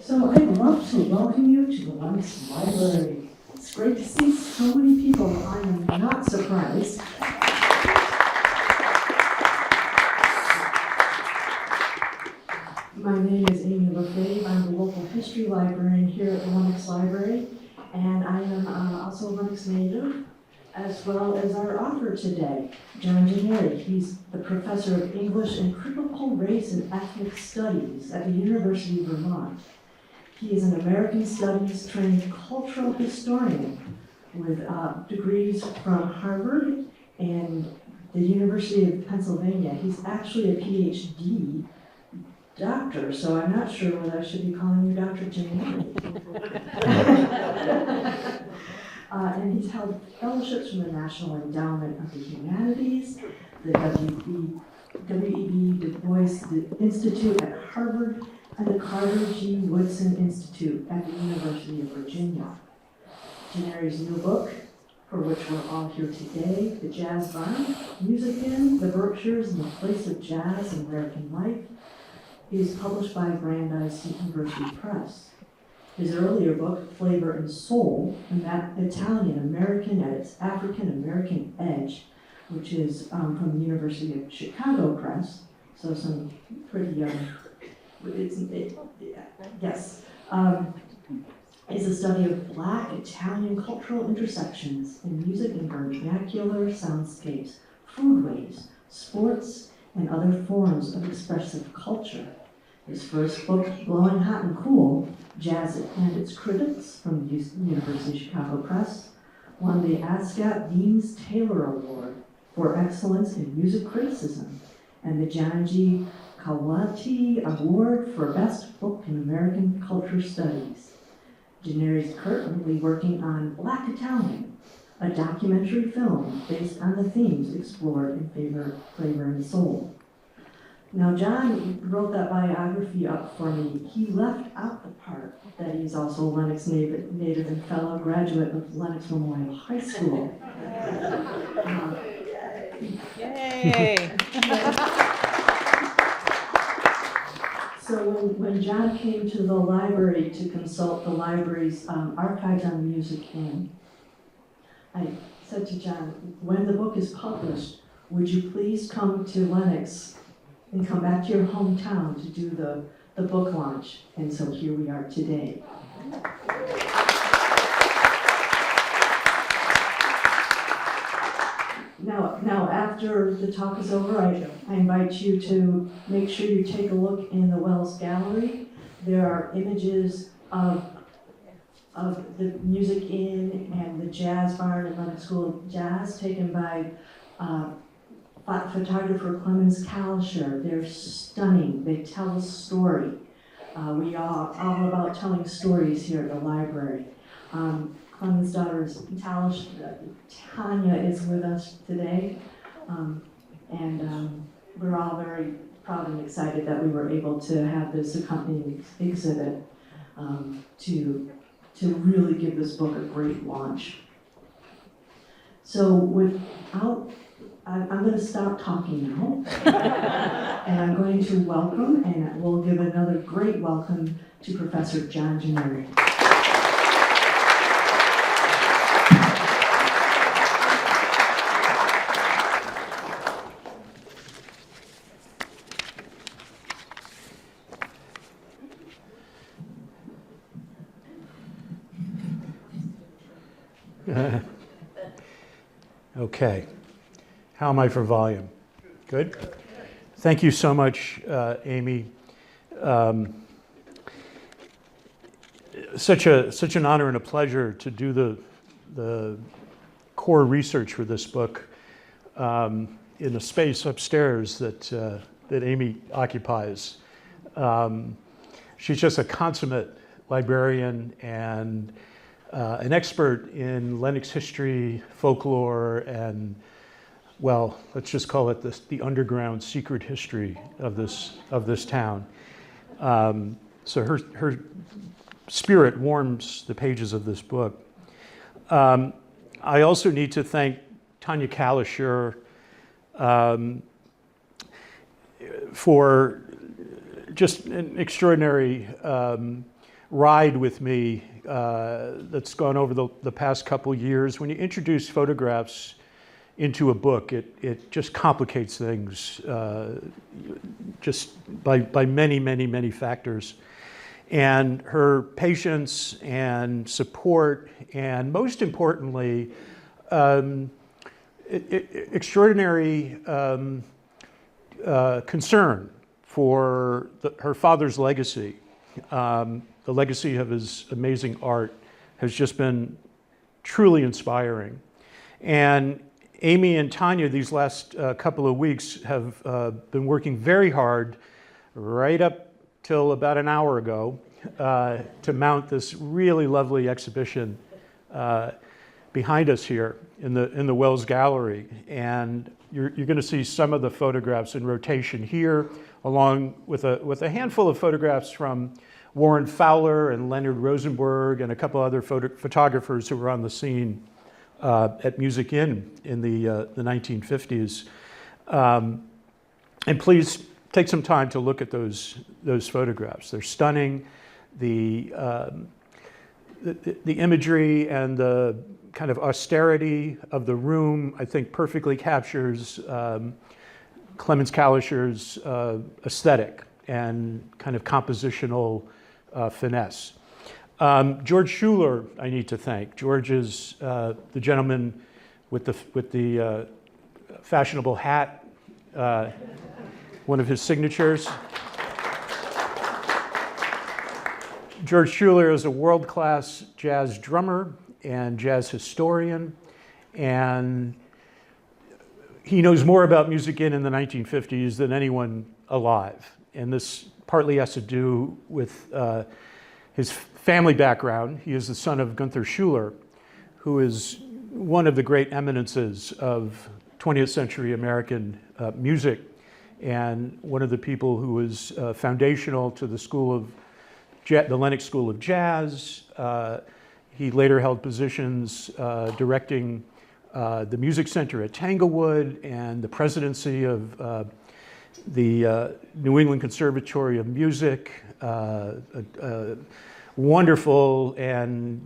So I'd love to welcome you to the Lenox Library. It's great to see so many people. I am not surprised. My name is Amy LaFave. I'm the local history librarian here at the Lenox Library, and I am also a Lenox native, as well as our author today, John Gennari. He's the professor of English and Critical Race and Ethnic Studies at the University of Vermont. He is an American Studies trained cultural historian with degrees from Harvard and the University of Pennsylvania. He's actually a PhD doctor, so I'm not sure whether I should be calling you Dr. Gennari. And he's held fellowships from the National Endowment of the Humanities, the W.E.B. Du Bois Institute at Harvard, and the Carter G. Woodson Institute at the University of Virginia. Gennari's new book, for which we're all here today, The Jazz Barn, Music in the Berkshires and the Place of Jazz in American Life, is published by Brandeis University Press. His earlier book, Flavor and Soul, Italian-American at its African-American Edge, which is from the University of Chicago Press, so some pretty is a study of Black Italian cultural intersections in music and vernacular soundscapes, foodways, sports, and other forms of expressive culture. His first book, Blowing Hot and Cool, Jazz and Its Critics from the University of Chicago Press, won the ASCAP Deans Taylor Award for Excellence in Music Criticism and the John G. Kawati Award for Best Book in American Culture Studies. Gennari is currently working on Black Italian, a documentary film based on the themes explored in Flavor and Soul. Now, John wrote that biography up for me. He left out the part that he's also a Lenox native and fellow graduate of Lenox Memorial High School. Yay! So when John came to the library to consult the library's archives on music in, I said to John, when the book is published, would you please come to Lenox and come back to your hometown to do the book launch? And so here we are today. Now after the talk is over, I invite you to make sure you take a look in the Wells Gallery. There are images of the Music In and the Jazz Barn and Lenox School of Jazz taken by photographer Clemens Kalsher. They're stunning. They tell a story. We are all about telling stories here at the library. Clemens' daughter Tanya is with us today, and we're all very proud and excited that we were able to have this accompanying exhibit to really give this book a great launch. So I'm going to stop talking now, and I'm going to welcome, and we'll give another great welcome to Professor John Gennari. Okay. How am I for volume? Good? Thank you so much, Amy. Such an honor and a pleasure to do the core research for this book in a space upstairs that Amy occupies. She's just a consummate librarian and an expert in Lenox history, folklore, and, well, let's just call it the underground secret history of this town. So her spirit warms the pages of this book. I also need to thank Tanya Kalsher for just an extraordinary ride with me that's gone over the past couple years. When you introduce photographs into a book, it just complicates things just by many, many, many factors. And her patience and support, and most importantly, extraordinary concern for her father's legacy. The legacy of his amazing art has just been truly inspiring. And Amy and Tanya, these last couple of weeks, have been working very hard, right up till about an hour ago, to mount this really lovely exhibition behind us here in the Wells Gallery. And you're going to see some of the photographs in rotation here, along with a handful of photographs from Warren Fowler and Leonard Rosenberg and a couple other photographers who were on the scene at Music Inn in the 1950s. And please take some time to look at those photographs. They're stunning. The imagery and the kind of austerity of the room, I think, perfectly captures Clemens Kalischer's aesthetic and kind of compositional finesse. George Schuler, I need to thank. George is the gentleman with the fashionable hat, one of his signatures. George Schuler is a world-class jazz drummer and jazz historian, and he knows more about Music Inn in the 1950s than anyone alive. And this partly has to do with his family background. He is the son of Gunther Schuler, who is one of the great eminences of 20th century American music, and one of the people who was foundational to the the Lenox School of Jazz. He later held positions directing the Music Center at Tanglewood and the presidency of the New England Conservatory of Music, a wonderful and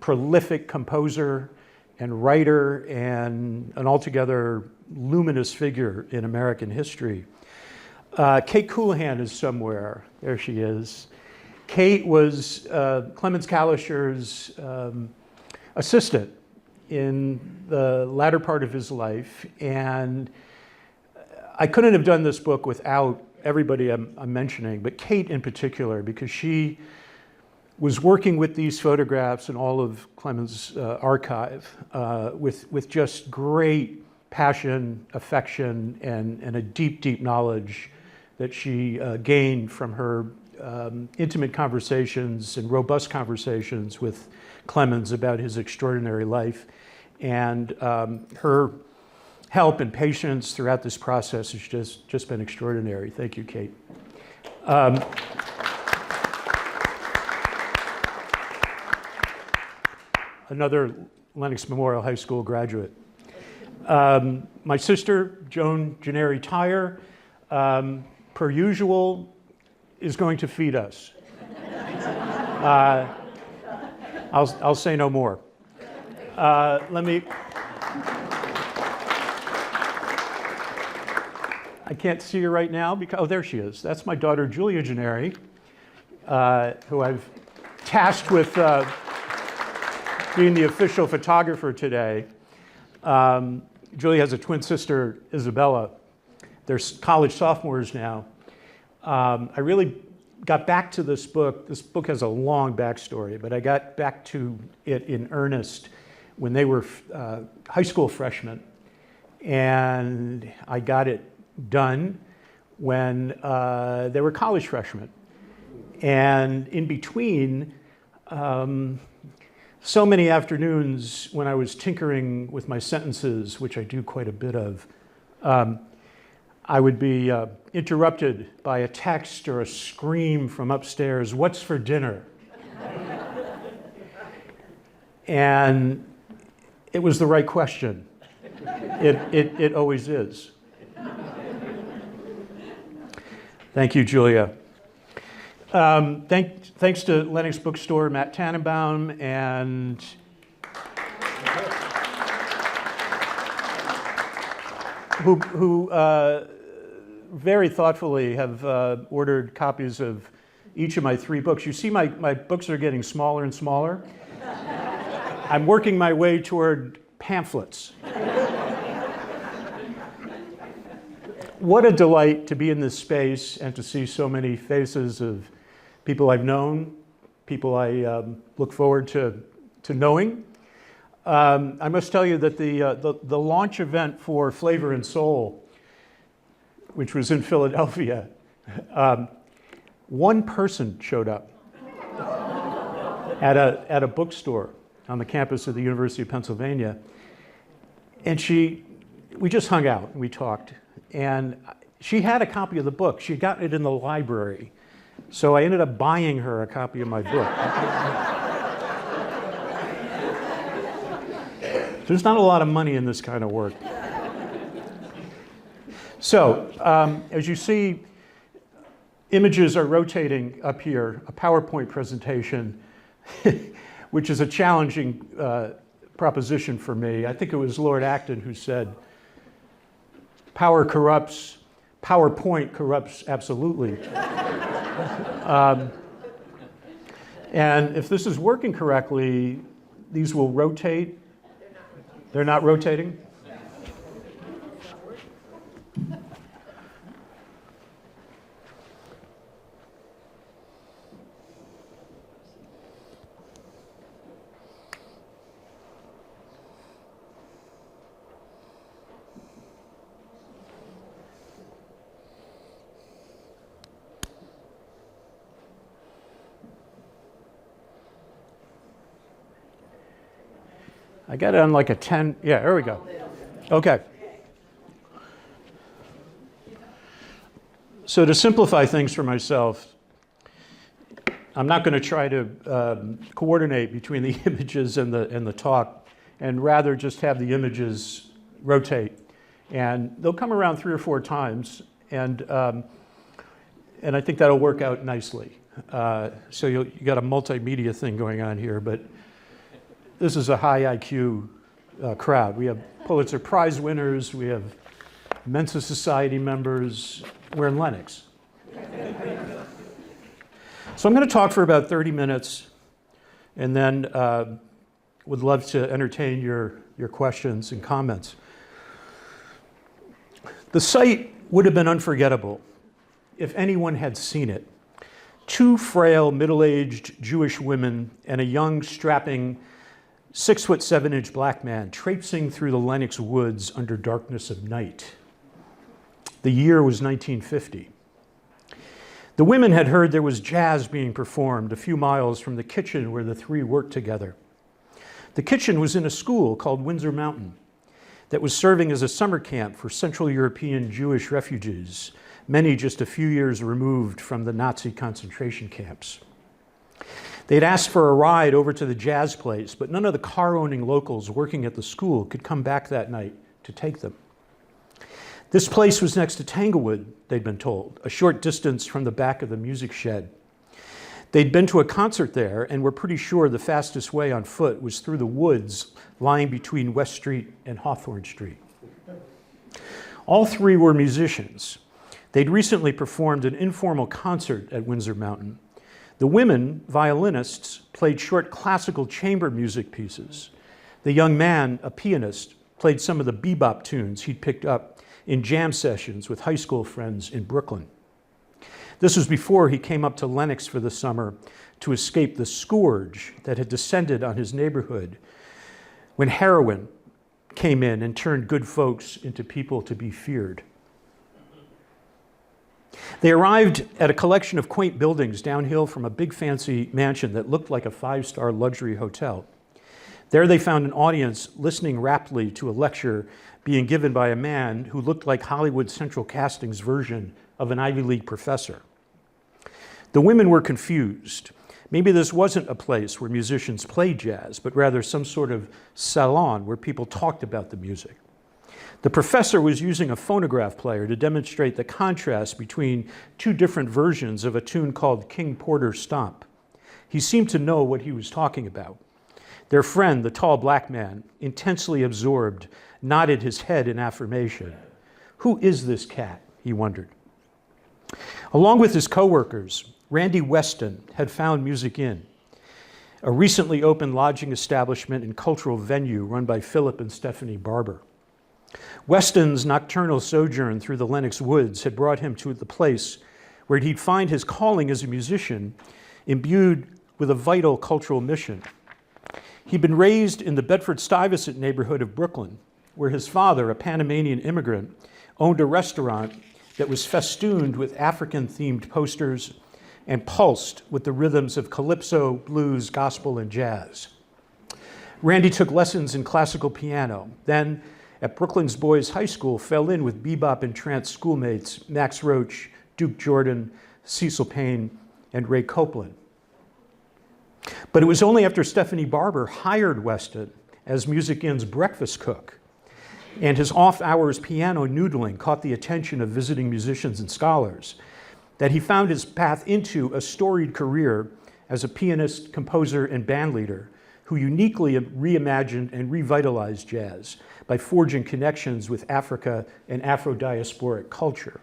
prolific composer and writer, and an altogether luminous figure in American history. Kate Coulihan is somewhere. There she is. Kate was Clemens Kalischer's assistant in the latter part of his life, and I couldn't have done this book without everybody I'm mentioning, but Kate in particular, because she was working with these photographs and all of Clemens' archive with just great passion, affection, and a deep, deep knowledge that she gained from her intimate conversations and robust conversations with Clemens about his extraordinary life. And her help and patience throughout this process has just been extraordinary. Thank you, Kate. Another Lenox Memorial High School graduate. My sister, Joan Gennari Tyre, per usual, is going to feed us. I'll say no more. I can't see her right now because, oh, there she is. That's my daughter, Julia Gennari, who I've tasked with being the official photographer today. Julia has a twin sister, Isabella. They're college sophomores now. I really got back to this book. This book has a long backstory, but I got back to it in earnest when they were high school freshmen. And I got it done when they were college freshmen. And in between, so many afternoons when I was tinkering with my sentences, which I do quite a bit of, I would be interrupted by a text or a scream from upstairs, "What's for dinner?" And it was the right question. It always is. Thank you, Julia. Thanks to Lenox Bookstore, Matt Tannenbaum, and who very thoughtfully have ordered copies of each of my 3 books. You see my books are getting smaller and smaller. I'm working my way toward pamphlets. What a delight to be in this space and to see so many faces of people I've known, people I look forward to knowing. I must tell you that the launch event for Flavor and Soul, which was in Philadelphia, one person showed up at a bookstore on the campus of the University of Pennsylvania, and we just hung out and we talked, and she had a copy of the book. She had gotten it in the library, so I ended up buying her a copy of my book. There's not a lot of money in this kind of work. So, as you see, images are rotating up here, a PowerPoint presentation, which is a challenging proposition for me. I think it was Lord Acton who said, power corrupts, PowerPoint corrupts absolutely. And if this is working correctly, these will rotate. They're not rotating? I got it on like a 10. Yeah, there we go. Okay. So to simplify things for myself, I'm not going to try to coordinate between the images and the talk, and rather just have the images rotate. And they'll come around 3 or 4 times, and I think that'll work out nicely. So you got a multimedia thing going on here, but this is a high IQ crowd. We have Pulitzer Prize winners, we have Mensa Society members. We're in Lenox. So I'm going to talk for about 30 minutes, and then would love to entertain your questions and comments. The sight would have been unforgettable if anyone had seen it. 2 frail, middle-aged Jewish women and a young, strapping 6'7" black man traipsing through the Lenox woods under darkness of night. The year was 1950. The women had heard there was jazz being performed a few miles from the kitchen where the 3 worked together. The kitchen was in a school called Windsor Mountain that was serving as a summer camp for Central European Jewish refugees, many just a few years removed from the Nazi concentration camps. They'd asked for a ride over to the jazz place, but none of the car-owning locals working at the school could come back that night to take them. This place was next to Tanglewood, they'd been told, a short distance from the back of the music shed. They'd been to a concert there and were pretty sure the fastest way on foot was through the woods lying between West Street and Hawthorne Street. All 3 were musicians. They'd recently performed an informal concert at Windsor Mountain. The women, violinists, played short classical chamber music pieces. The young man, a pianist, played some of the bebop tunes he'd picked up in jam sessions with high school friends in Brooklyn. This was before he came up to Lenox for the summer to escape the scourge that had descended on his neighborhood when heroin came in and turned good folks into people to be feared. They arrived at a collection of quaint buildings downhill from a big fancy mansion that looked like a 5-star luxury hotel. There they found an audience listening raptly to a lecture being given by a man who looked like Hollywood Central Casting's version of an Ivy League professor. The women were confused. Maybe this wasn't a place where musicians played jazz, but rather some sort of salon where people talked about the music. The professor was using a phonograph player to demonstrate the contrast between two different versions of a tune called King Porter Stomp. He seemed to know what he was talking about. Their friend, the tall black man, intensely absorbed, nodded his head in affirmation. Who is this cat? He wondered. Along with his coworkers, Randy Weston had found Music Inn, a recently opened lodging establishment and cultural venue run by Philip and Stephanie Barber. Weston's nocturnal sojourn through the Lenox woods had brought him to the place where he'd find his calling as a musician imbued with a vital cultural mission. He'd been raised in the Bedford-Stuyvesant neighborhood of Brooklyn, where his father, a Panamanian immigrant, owned a restaurant that was festooned with African-themed posters and pulsed with the rhythms of calypso, blues, gospel, and jazz. Randy took lessons in classical piano, then at Brooklyn's Boys High School fell in with bebop and trance schoolmates Max Roach, Duke Jordan, Cecil Payne, and Ray Copeland. But it was only after Stephanie Barber hired Weston as Music Inn's breakfast cook and his off-hours piano noodling caught the attention of visiting musicians and scholars that he found his path into a storied career as a pianist, composer, and bandleader who uniquely reimagined and revitalized jazz by forging connections with Africa and Afro-diasporic culture.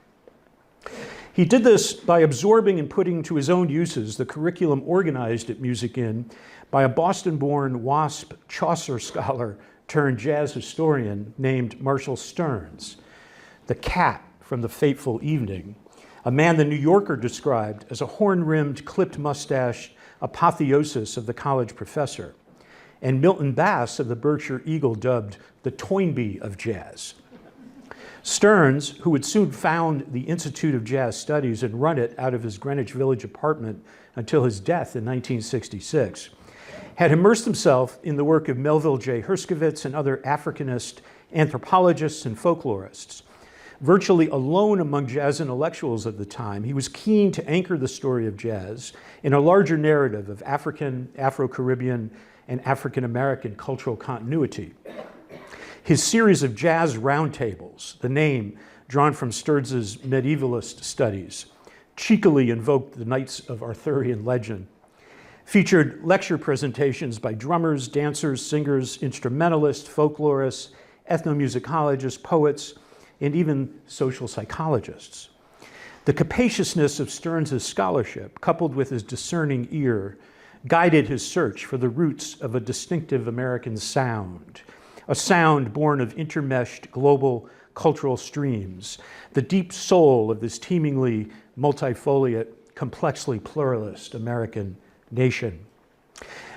He did this by absorbing and putting to his own uses the curriculum organized at Music Inn by a Boston-born WASP Chaucer scholar turned jazz historian named Marshall Stearns, the cat from The Fateful Evening, a man the New Yorker described as a horn-rimmed, clipped-mustached apotheosis of the college professor, and Milton Bass of the Berkshire Eagle dubbed the Toynbee of jazz. Stearns, who would soon found the Institute of Jazz Studies and run it out of his Greenwich Village apartment until his death in 1966, had immersed himself in the work of Melville J. Herskovits and other Africanist anthropologists and folklorists. Virtually alone among jazz intellectuals of the time, he was keen to anchor the story of jazz in a larger narrative of African, Afro-Caribbean, and African-American cultural continuity. His series of jazz roundtables, the name drawn from Stearns' medievalist studies, cheekily invoked the Knights of Arthurian legend, featured lecture presentations by drummers, dancers, singers, instrumentalists, folklorists, ethnomusicologists, poets, and even social psychologists. The capaciousness of Stearns' scholarship, coupled with his discerning ear, guided his search for the roots of a distinctive American sound, a sound born of intermeshed global cultural streams, the deep soul of this teemingly multifoliate, complexly pluralist American nation.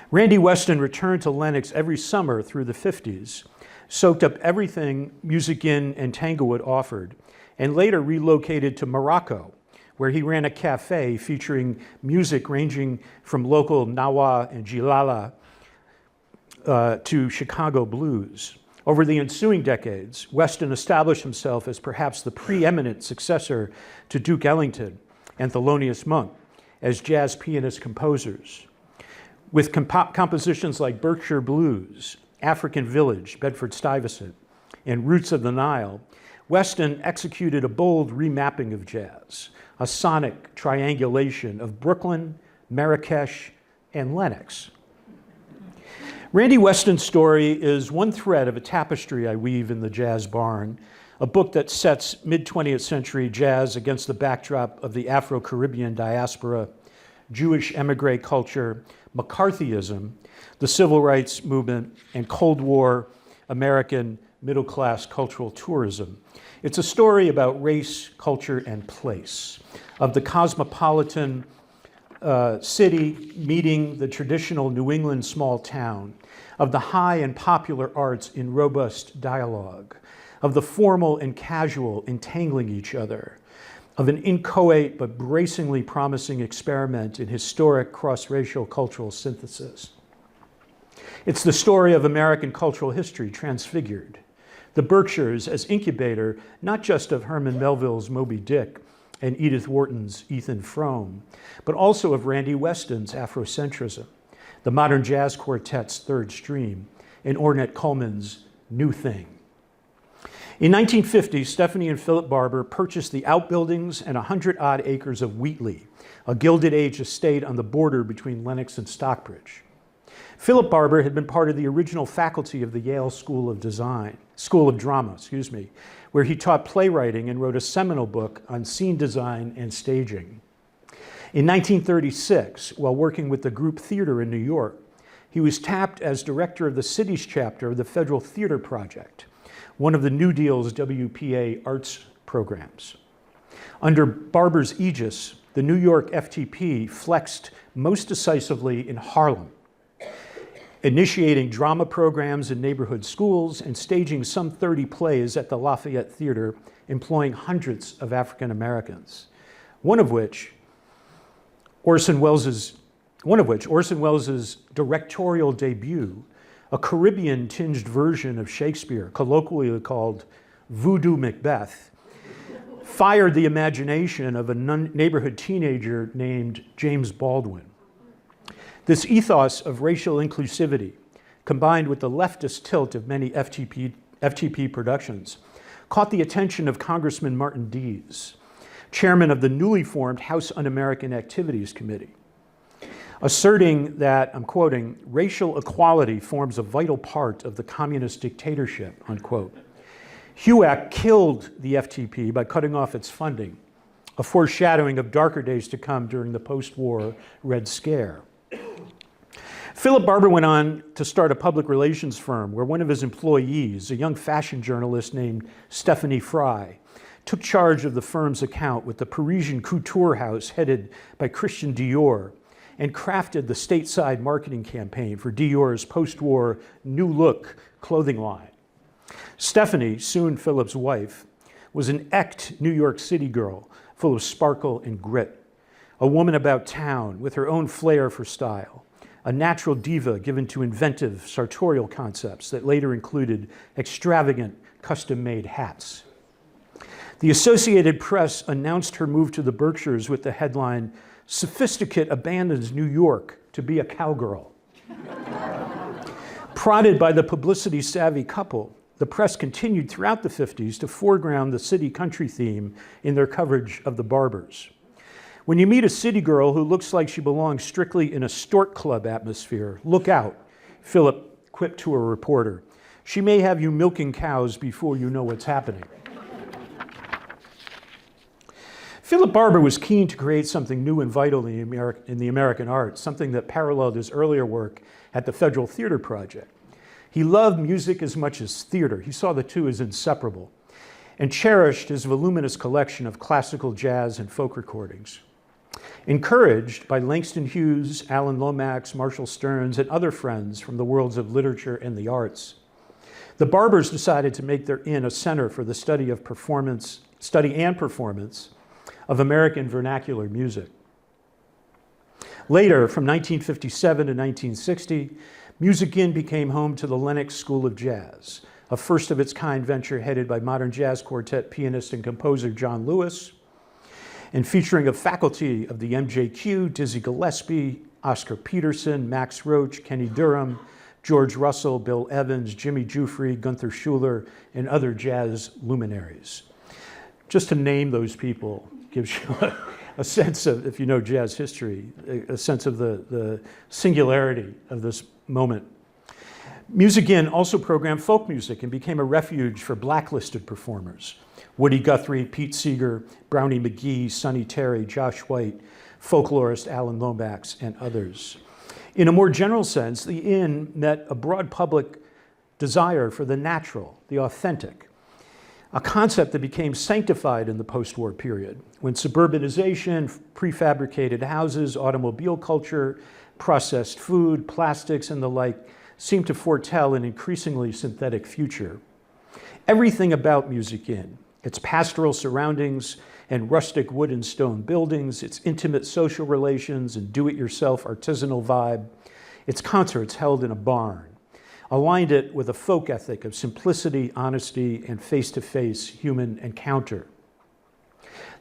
Randy Weston returned to Lenox every summer through the 50s, soaked up everything Music Inn and Tanglewood offered, and later relocated to Morocco, where he ran a cafe featuring music ranging from local Nawa and Jilala to Chicago blues. Over the ensuing decades, Weston established himself as perhaps the preeminent successor to Duke Ellington and Thelonious Monk as jazz pianist composers. With compositions like Berkshire Blues, African Village, Bedford-Stuyvesant, and Roots of the Nile, Weston executed a bold remapping of jazz, a sonic triangulation of Brooklyn, Marrakesh, and Lenox. Randy Weston's story is one thread of a tapestry I weave in The Jazz Barn, a book that sets mid-20th century jazz against the backdrop of the Afro-Caribbean diaspora, Jewish emigre culture, McCarthyism, the civil rights movement, and Cold War American middle-class cultural tourism. It's a story about race, culture, and place, of the cosmopolitan city meeting the traditional New England small town, of the high and popular arts in robust dialogue, of the formal and casual entangling each other, of an inchoate but bracingly promising experiment in historic cross-racial cultural synthesis. It's the story of American cultural history transfigured, the Berkshires as incubator not just of Herman Melville's Moby Dick and Edith Wharton's Ethan Frome, but also of Randy Weston's Afrocentrism, the modern jazz quartet's Third Stream, and Ornette Coleman's New Thing. In 1950, Stephanie and Philip Barber purchased the outbuildings and 100-odd acres of Wheatley, a Gilded Age estate on the border between Lenox and Stockbridge. Philip Barber had been part of the original faculty of the Yale School of Drama, where he taught playwriting and wrote a seminal book on scene design and staging. In 1936, while working with the Group Theater in New York, he was tapped as director of the city's chapter of the Federal Theater Project, one of the New Deal's WPA arts programs. Under Barber's aegis, the New York FTP flexed most decisively in Harlem, initiating drama programs in neighborhood schools and staging some 30 plays at the Lafayette Theater, employing hundreds of African Americans, one of which Orson Welles' directorial debut, a Caribbean-tinged version of Shakespeare, colloquially called Voodoo Macbeth, fired the imagination of a neighborhood teenager named James Baldwin. This ethos of racial inclusivity, combined with the leftist tilt of many FTP productions, caught the attention of Congressman Martin Dees, chairman of the newly formed House Un-American Activities Committee, asserting that, I'm quoting, "racial equality forms a vital part of the communist dictatorship," unquote. HUAC killed the FTP by cutting off its funding, a foreshadowing of darker days to come during the post-war Red Scare. Philip Barber went on to start a public relations firm where one of his employees, a young fashion journalist named Stephanie Fry, took charge of the firm's account with the Parisian couture house headed by Christian Dior, and crafted the stateside marketing campaign for Dior's post-war New Look clothing line. Stephanie, soon Philip's wife, was an eked New York City girl full of sparkle and grit, a woman about town with her own flair for style, a natural diva given to inventive sartorial concepts that later included extravagant custom-made hats. The Associated Press announced her move to the Berkshires with the headline, "Sophisticate abandons New York to be a cowgirl." Prodded by the publicity-savvy couple, the press continued throughout the 50s to foreground the city-country theme in their coverage of the Barbers. When you meet a city girl who looks like she belongs strictly in a stork club atmosphere, look out, Philip quipped to a reporter. She may have you milking cows before you know what's happening. Philip Barber was keen to create something new and vital in the American arts, something that paralleled his earlier work at the Federal Theater Project. He loved music as much as theater. He saw the two as inseparable, and cherished his voluminous collection of classical, jazz, and folk recordings. Encouraged by Langston Hughes, Alan Lomax, Marshall Stearns, and other friends from the worlds of literature and the arts, the Barbers decided to make their inn a center for the study and performance of American vernacular music. Later, from 1957 to 1960, Music Inn became home to the Lenox School of Jazz, a first-of-its-kind venture headed by modern jazz quartet pianist and composer John Lewis, and featuring a faculty of the MJQ, Dizzy Gillespie, Oscar Peterson, Max Roach, Kenny Durham, George Russell, Bill Evans, Jimmy Giuffre, Gunther Schuller, and other jazz luminaries. Just to name those people gives you a sense of, if you know jazz history, a sense of the singularity of this moment. Music Inn also programmed folk music and became a refuge for blacklisted performers. Woody Guthrie, Pete Seeger, Brownie McGee, Sonny Terry, Josh White, folklorist Alan Lomax, and others. In a more general sense, the Inn met a broad public desire for the natural, the authentic, a concept that became sanctified in the post-war period, when suburbanization, prefabricated houses, automobile culture, processed food, plastics, and the like seemed to foretell an increasingly synthetic future. Everything about Music Inn, its pastoral surroundings and rustic wood and stone buildings, its intimate social relations and do-it-yourself artisanal vibe, its concerts held in a barn, aligned it with a folk ethic of simplicity, honesty, and face-to-face human encounter.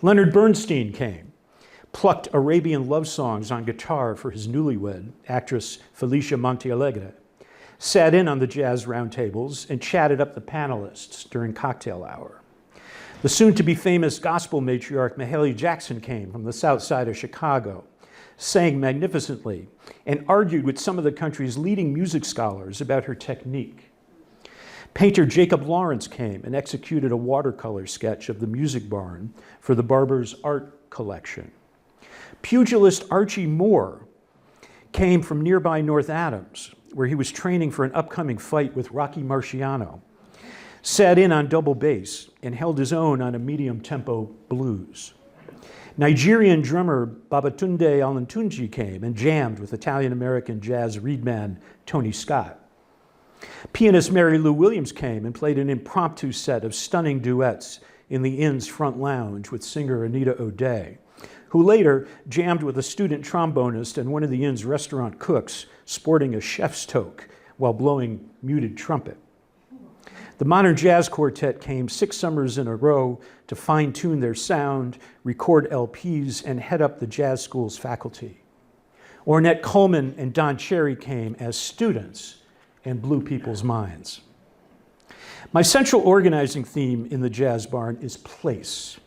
Leonard Bernstein came, plucked Arabian love songs on guitar for his newlywed, actress Felicia Montealegre, sat in on the jazz roundtables, and chatted up the panelists during cocktail hour. The soon-to-be famous gospel matriarch Mahalia Jackson came from the south side of Chicago, sang magnificently, and argued with some of the country's leading music scholars about her technique. Painter Jacob Lawrence came and executed a watercolor sketch of the music barn for the Barber's art collection. Pugilist Archie Moore came from nearby North Adams, where he was training for an upcoming fight with Rocky Marciano, sat in on double bass, and held his own on a medium-tempo blues. Nigerian drummer Babatunde Olatunji came and jammed with Italian-American jazz reedman Tony Scott. Pianist Mary Lou Williams came and played an impromptu set of stunning duets in the Inn's front lounge with singer Anita O'Day, who later jammed with a student trombonist and one of the Inn's restaurant cooks sporting a chef's toque while blowing muted trumpet. The Modern Jazz Quartet came 6 summers in a row to fine-tune their sound, record LPs, and head up the jazz school's faculty. Ornette Coleman and Don Cherry came as students and blew people's minds. My central organizing theme in the Jazz Barn is place.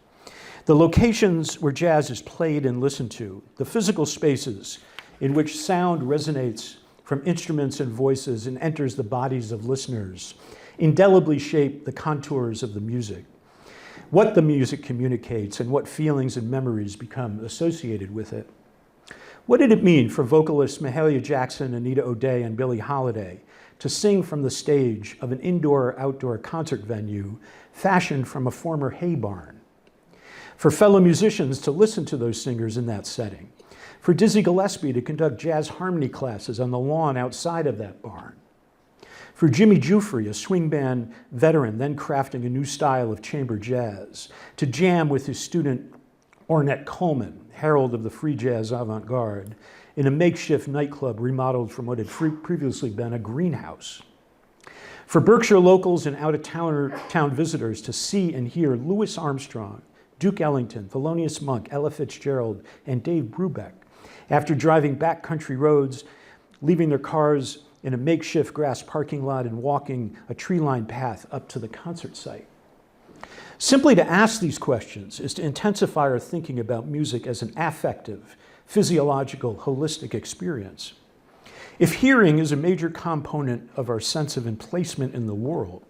The locations where jazz is played and listened to, the physical spaces in which sound resonates from instruments and voices and enters the bodies of listeners, indelibly shape the contours of the music, what the music communicates and what feelings and memories become associated with it. What did it mean for vocalists Mahalia Jackson, Anita O'Day, and Billie Holiday to sing from the stage of an indoor-outdoor concert venue fashioned from a former hay barn? For fellow musicians to listen to those singers in that setting? For Dizzy Gillespie to conduct jazz harmony classes on the lawn outside of that barn? For Jimmy Giuffre, a swing band veteran then crafting a new style of chamber jazz, to jam with his student Ornette Coleman, herald of the free jazz avant-garde, in a makeshift nightclub remodeled from what had previously been a greenhouse. For Berkshire locals and out-of-town visitors to see and hear Louis Armstrong, Duke Ellington, Thelonious Monk, Ella Fitzgerald, and Dave Brubeck, after driving backcountry roads, leaving their cars in a makeshift grass parking lot and walking a tree-lined path up to the concert site. Simply to ask these questions is to intensify our thinking about music as an affective, physiological, holistic experience. If hearing is a major component of our sense of emplacement in the world,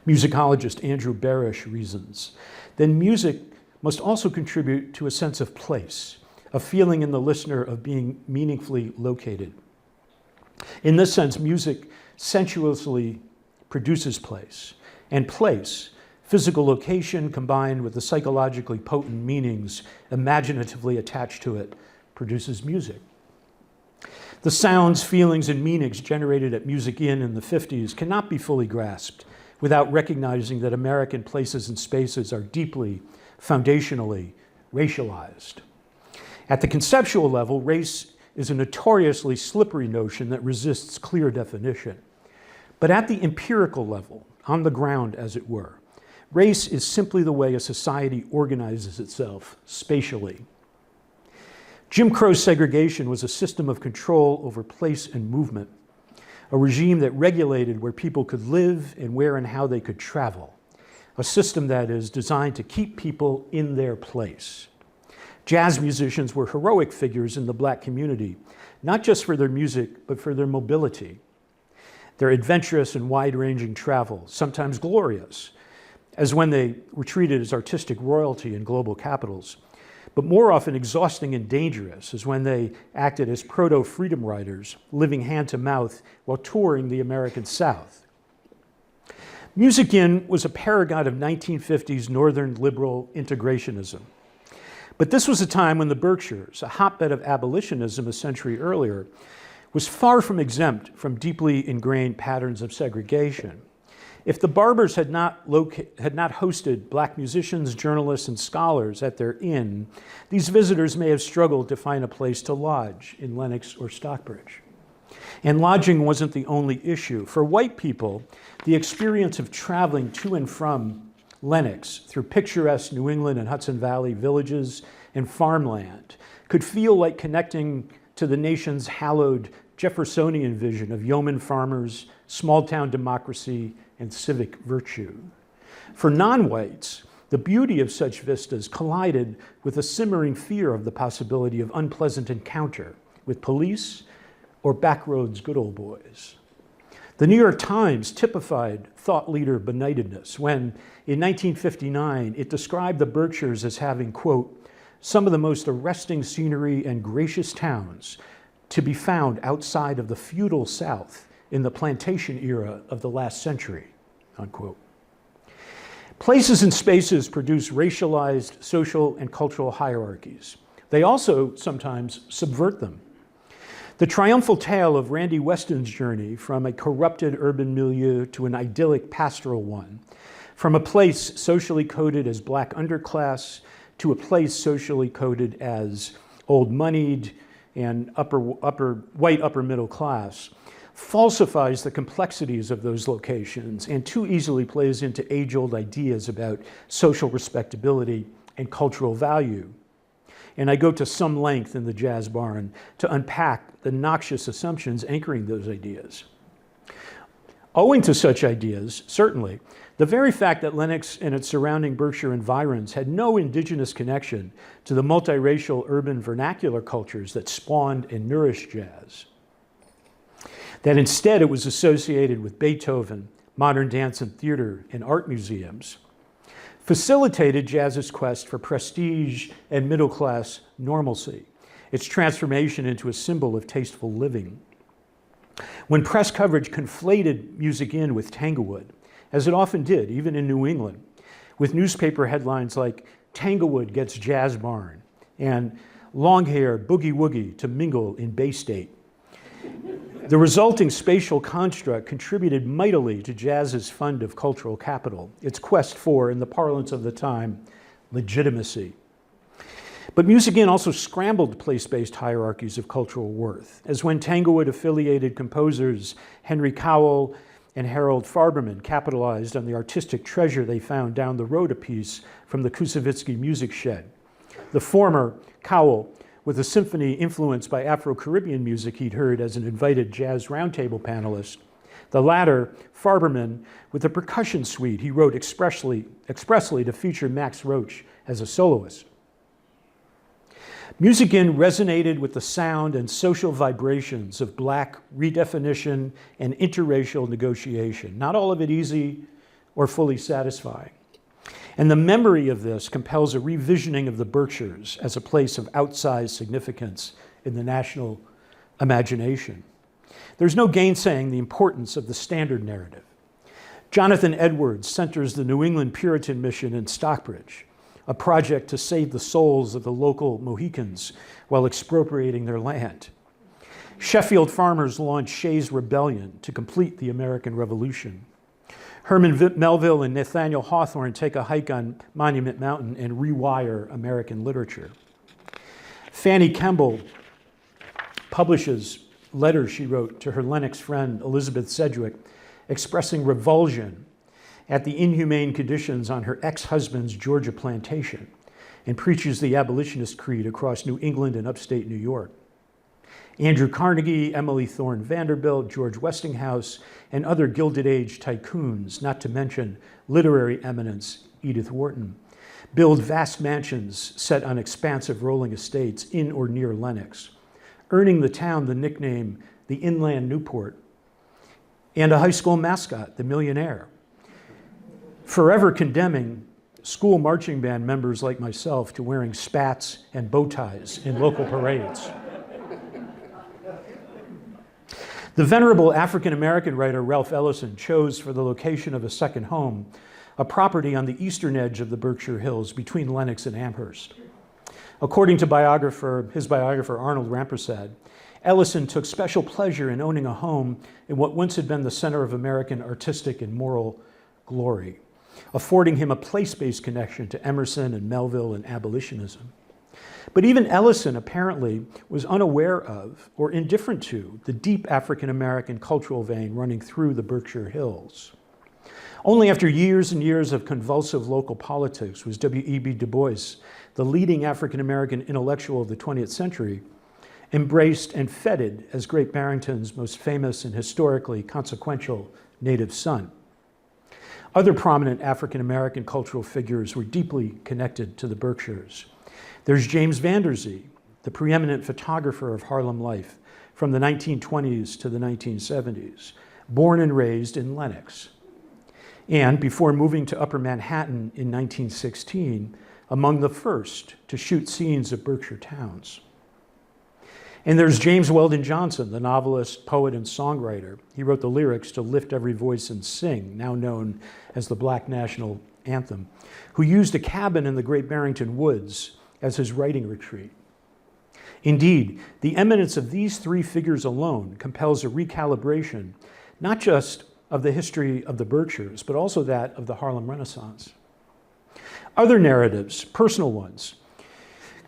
musicologist Andrew Barish reasons, then music must also contribute to a sense of place, a feeling in the listener of being meaningfully located. In this sense, music sensuously produces place, and place, physical location combined with the psychologically potent meanings imaginatively attached to it, produces music. The sounds, feelings, and meanings generated at Music Inn in the 50s cannot be fully grasped without recognizing that American places and spaces are deeply, foundationally racialized. At the conceptual level, race is a notoriously slippery notion that resists clear definition. But at the empirical level, on the ground as it were, race is simply the way a society organizes itself spatially. Jim Crow segregation was a system of control over place and movement, a regime that regulated where people could live and where and how they could travel, a system that is designed to keep people in their place. Jazz musicians were heroic figures in the Black community, not just for their music, but for their mobility, their adventurous and wide-ranging travel, sometimes glorious, as when they were treated as artistic royalty in global capitals, but more often exhausting and dangerous, as when they acted as proto-freedom riders, living hand to mouth while touring the American South. Music Inn was a paragon of 1950s Northern liberal integrationism. But this was a time when the Berkshires, a hotbed of abolitionism a century earlier, was far from exempt from deeply ingrained patterns of segregation. If the Barbers had not hosted Black musicians, journalists, and scholars at their inn, these visitors may have struggled to find a place to lodge in Lenox or Stockbridge. And lodging wasn't the only issue. For white people, the experience of traveling to and from Lenox through picturesque New England and Hudson Valley villages and farmland could feel like connecting to the nation's hallowed Jeffersonian vision of yeoman farmers, small-town democracy, and civic virtue. For non-whites, the beauty of such vistas collided with a simmering fear of the possibility of unpleasant encounter with police or backroads good old boys. The New York Times typified thought leader benightedness when, in 1959, it described the Berkshires as having, quote, some of the most arresting scenery and gracious towns to be found outside of the feudal South in the plantation era of the last century, unquote. Places and spaces produce racialized social and cultural hierarchies. They also sometimes subvert them. The triumphal tale of Randy Weston's journey from a corrupted urban milieu to an idyllic pastoral one, from a place socially coded as black underclass to a place socially coded as old moneyed and white upper middle class, falsifies the complexities of those locations and too easily plays into age-old ideas about social respectability and cultural value. And I go to some length in the Jazz Barn to unpack the noxious assumptions anchoring those ideas. Owing to such ideas, certainly, the very fact that Lenox and its surrounding Berkshire environs had no indigenous connection to the multiracial urban vernacular cultures that spawned and nourished jazz, that instead it was associated with Beethoven, modern dance and theater, and art museums, facilitated jazz's quest for prestige and middle-class normalcy, its transformation into a symbol of tasteful living. When press coverage conflated Music Inn with Tanglewood, as it often did, even in New England, with newspaper headlines like Tanglewood gets Jazz Barn and long hair boogie woogie to mingle in Bay State, the resulting spatial construct contributed mightily to jazz's fund of cultural capital, its quest for, in the parlance of the time, legitimacy. But Music Inn also scrambled place-based hierarchies of cultural worth, as when Tanglewood-affiliated composers Henry Cowell and Harold Farberman capitalized on the artistic treasure they found down the road a piece from the Kusavitsky Music Shed. The former, Cowell, with a symphony influenced by Afro-Caribbean music he'd heard as an invited jazz roundtable panelist. The latter, Farberman, with a percussion suite he wrote expressly to feature Max Roach as a soloist. Music Inn resonated with the sound and social vibrations of Black redefinition and interracial negotiation, not all of it easy or fully satisfying. And the memory of this compels a revisioning of the Berkshires as a place of outsized significance in the national imagination. There's no gainsaying the importance of the standard narrative. Jonathan Edwards centers the New England Puritan mission in Stockbridge, a project to save the souls of the local Mohicans while expropriating their land. Sheffield farmers launched Shays' Rebellion to complete the American Revolution. Herman Melville and Nathaniel Hawthorne take a hike on Monument Mountain and rewire American literature. Fanny Kemble publishes letters she wrote to her Lenox friend Elizabeth Sedgwick expressing revulsion at the inhumane conditions on her ex-husband's Georgia plantation and preaches the abolitionist creed across New England and upstate New York. Andrew Carnegie, Emily Thorne Vanderbilt, George Westinghouse, and other Gilded Age tycoons, not to mention literary eminence Edith Wharton, build vast mansions set on expansive rolling estates in or near Lenox, earning the town the nickname the Inland Newport, and a high school mascot, the Millionaire, forever condemning school marching band members like myself to wearing spats and bow ties in local parades. The venerable African-American writer Ralph Ellison chose for the location of a second home a property on the eastern edge of the Berkshire Hills between Lenox and Amherst. According to his biographer Arnold Rampersad, Ellison took special pleasure in owning a home in what once had been the center of American artistic and moral glory, affording him a place-based connection to Emerson and Melville and abolitionism. But even Ellison apparently was unaware of or indifferent to the deep African-American cultural vein running through the Berkshire Hills. Only after years and years of convulsive local politics was W.E.B. Du Bois, the leading African-American intellectual of the 20th century, embraced and feted as Great Barrington's most famous and historically consequential native son. Other prominent African-American cultural figures were deeply connected to the Berkshires. There's James Vanderzee, the preeminent photographer of Harlem life from the 1920s to the 1970s, born and raised in Lenox. And before moving to Upper Manhattan in 1916, among the first to shoot scenes of Berkshire towns. And there's James Weldon Johnson, the novelist, poet, and songwriter. He wrote the lyrics to Lift Every Voice and Sing, now known as the Black National Anthem, who used a cabin in the Great Barrington Woods as his writing retreat. Indeed, the eminence of these three figures alone compels a recalibration, not just of the history of the Berkshires, but also that of the Harlem Renaissance. Other narratives, personal ones,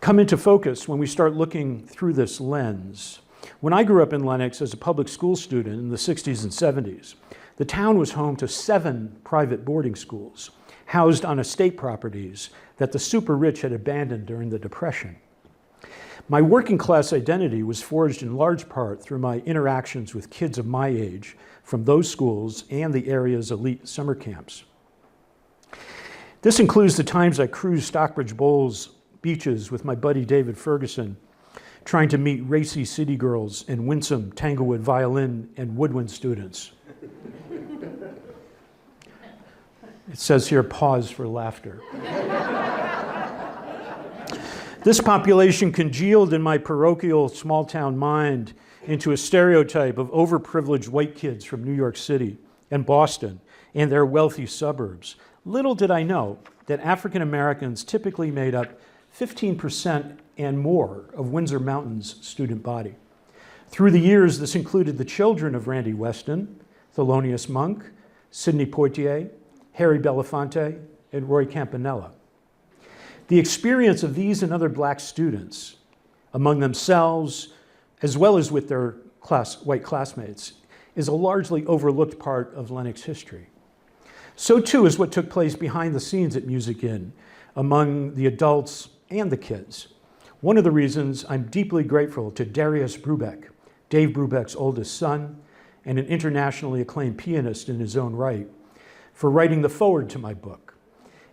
come into focus when we start looking through this lens. When I grew up in Lenox as a public school student in the 60s and 70s, the town was home to 7 private boarding schools housed on estate properties that the super rich had abandoned during the Depression. My working class identity was forged in large part through my interactions with kids of my age from those schools and the area's elite summer camps. This includes the times I cruised Stockbridge Bowls beaches with my buddy David Ferguson, trying to meet racy city girls and winsome Tanglewood violin and woodwind students. It says here, pause for laughter. This population congealed in my parochial small-town mind into a stereotype of overprivileged white kids from New York City and Boston and their wealthy suburbs. Little did I know that African Americans typically made up 15% and more of Windsor Mountain's student body. Through the years, this included the children of Randy Weston, Thelonious Monk, Sidney Poitier, Harry Belafonte, and Roy Campanella. The experience of these and other black students among themselves, as well as with their white classmates, is a largely overlooked part of Lenox history. So too is what took place behind the scenes at Music Inn among the adults and the kids. One of the reasons I'm deeply grateful to Darius Brubeck, Dave Brubeck's oldest son, and an internationally acclaimed pianist in his own right, for writing the foreword to my book,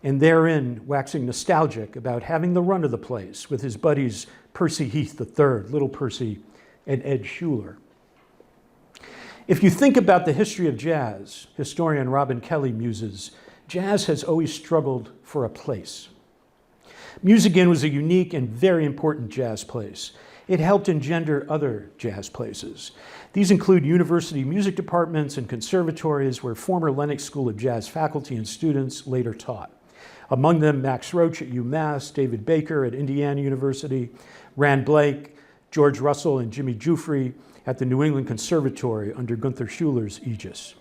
and therein waxing nostalgic about having the run of the place with his buddies Percy Heath III, Little Percy, and Ed Schuler. If you think about the history of jazz, historian Robin Kelly muses, jazz has always struggled for a place. Music Inn was a unique and very important jazz place. It helped engender other jazz places. These include university music departments and conservatories where former Lenox School of Jazz faculty and students later taught. Among them, Max Roach at UMass, David Baker at Indiana University, Rand Blake, George Russell, and Jimmy Giuffre at the New England Conservatory under Gunther Schuler's aegis,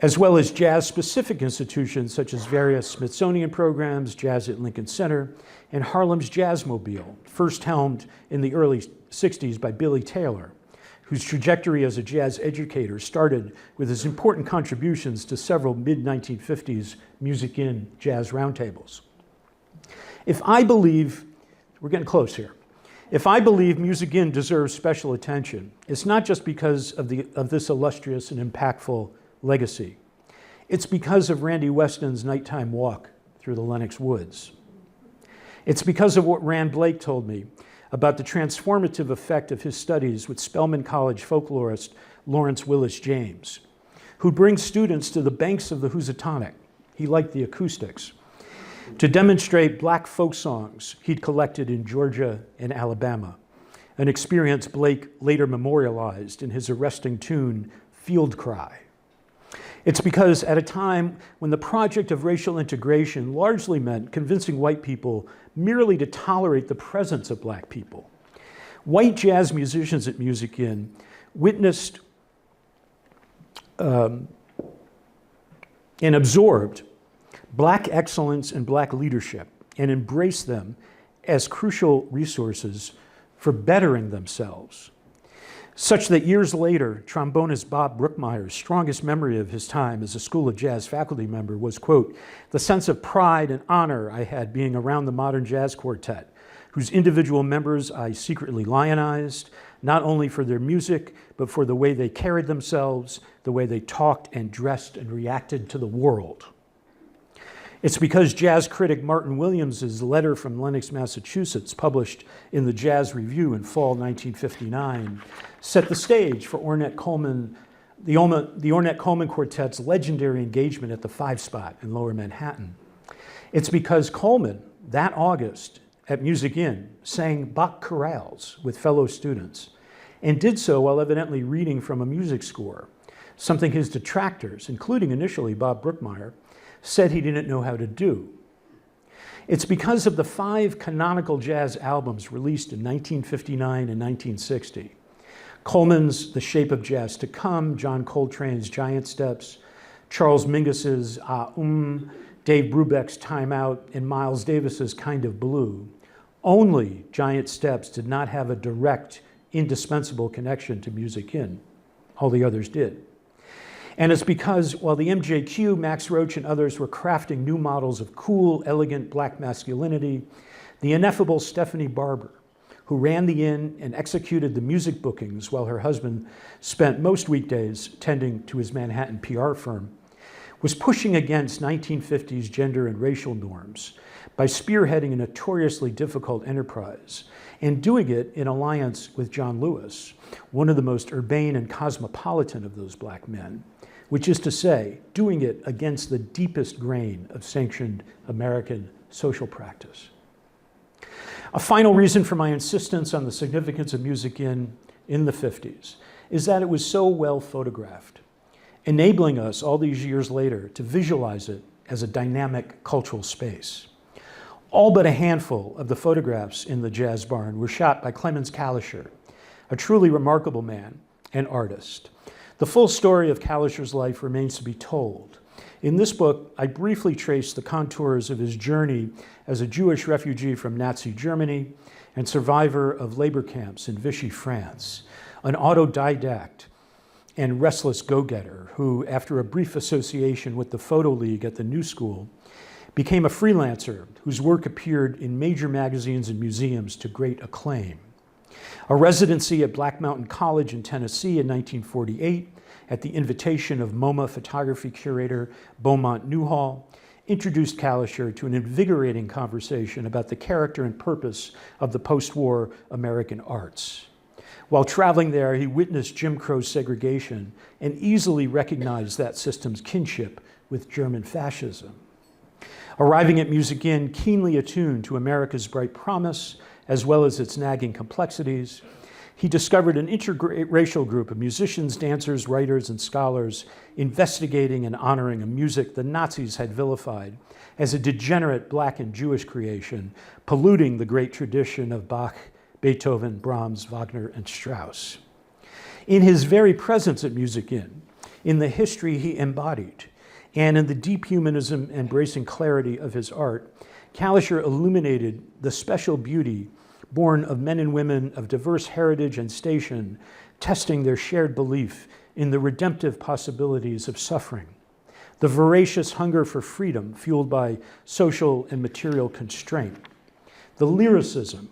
as well as jazz-specific institutions such as various Smithsonian programs, Jazz at Lincoln Center, and Harlem's Jazzmobile, first helmed in the early 60s by Billy Taylor, whose trajectory as a jazz educator started with his important contributions to several mid-1950s Music Inn jazz roundtables. If I believe, we're getting close here, if I believe Music Inn deserves special attention, it's not just because of this illustrious and impactful legacy. It's because of Randy Weston's nighttime walk through the Lenox Woods. It's because of what Rand Blake told me about the transformative effect of his studies with Spelman College folklorist Lawrence Willis James, who brings students to the banks of the Housatonic. He liked the acoustics, to demonstrate black folk songs he'd collected in Georgia and Alabama, an experience Blake later memorialized in his arresting tune, Field Cry. It's because at a time when the project of racial integration largely meant convincing white people merely to tolerate the presence of black people, white jazz musicians at Music Inn witnessed and absorbed black excellence and black leadership and embraced them as crucial resources for bettering themselves, such that years later, trombonist Bob Brookmeyer's strongest memory of his time as a School of Jazz faculty member was, quote, the sense of pride and honor I had being around the modern jazz quartet, whose individual members I secretly lionized, not only for their music, but for the way they carried themselves, the way they talked and dressed and reacted to the world. It's because jazz critic Martin Williams's letter from Lenox, Massachusetts, published in the Jazz Review in fall 1959, set the stage for the Ornette Coleman Quartet's legendary engagement at the Five Spot in Lower Manhattan. It's because Coleman, that August at Music Inn, sang Bach chorales with fellow students, and did so while evidently reading from a music score, something his detractors, including initially Bob Brookmeyer, said he didn't know how to do. It's because of the 5 canonical jazz albums released in 1959 and 1960. Coleman's The Shape of Jazz to Come, John Coltrane's Giant Steps, Charles Mingus's Dave Brubeck's Time Out, and Miles Davis's Kind of Blue. Only Giant Steps did not have a direct, indispensable connection to Music Inn. All the others did. And it's because while the MJQ, Max Roach, and others were crafting new models of cool, elegant black masculinity, the ineffable Stephanie Barber, who ran the inn and executed the music bookings while her husband spent most weekdays tending to his Manhattan PR firm, was pushing against 1950s gender and racial norms by spearheading a notoriously difficult enterprise and doing it in alliance with John Lewis, one of the most urbane and cosmopolitan of those black men, which is to say, doing it against the deepest grain of sanctioned American social practice. A final reason for my insistence on the significance of Music Inn in the 50s is that it was so well photographed, enabling us all these years later to visualize it as a dynamic cultural space. All but a handful of the photographs in the Jazz Barn were shot by Clemens Kalischer, a truly remarkable man and artist. The full story of Kalischer's life remains to be told. In this book, I briefly trace the contours of his journey as a Jewish refugee from Nazi Germany and survivor of labor camps in Vichy, France, an autodidact and restless go-getter who, after a brief association with the Photo League at the New School, became a freelancer whose work appeared in major magazines and museums to great acclaim. A residency at Black Mountain College in Tennessee in 1948, at the invitation of MoMA photography curator Beaumont Newhall, introduced Kalischer to an invigorating conversation about the character and purpose of the post-war American arts. While traveling there, he witnessed Jim Crow segregation and easily recognized that system's kinship with German fascism. Arriving at Music Inn, keenly attuned to America's bright promise, as well as its nagging complexities, he discovered an interracial group of musicians, dancers, writers, and scholars investigating and honoring a music the Nazis had vilified as a degenerate black and Jewish creation, polluting the great tradition of Bach, Beethoven, Brahms, Wagner, and Strauss. In his very presence at Music Inn, in the history he embodied, and in the deep humanism and bracing clarity of his art, Kalischer illuminated the special beauty born of men and women of diverse heritage and station, testing their shared belief in the redemptive possibilities of suffering, the voracious hunger for freedom fueled by social and material constraint, the lyricism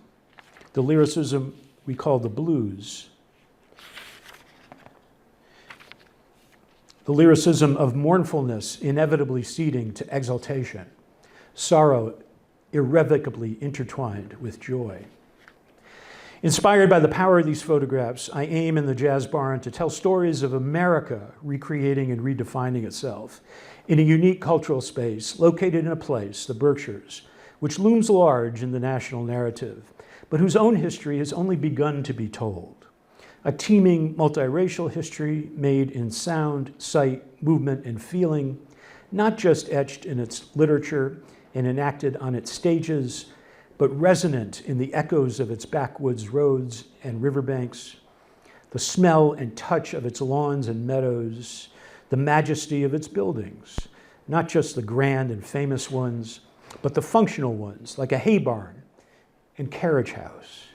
we call the blues, the lyricism of mournfulness inevitably ceding to exaltation, sorrow irrevocably intertwined with joy. Inspired by the power of these photographs, I aim in the Jazz Barn to tell stories of America recreating and redefining itself in a unique cultural space located in a place, the Berkshires, which looms large in the national narrative, but whose own history has only begun to be told. A teeming multiracial history made in sound, sight, movement, and feeling, not just etched in its literature and enacted on its stages, but resonant in the echoes of its backwoods roads and riverbanks, the smell and touch of its lawns and meadows, the majesty of its buildings, not just the grand and famous ones, but the functional ones, like a hay barn and carriage house,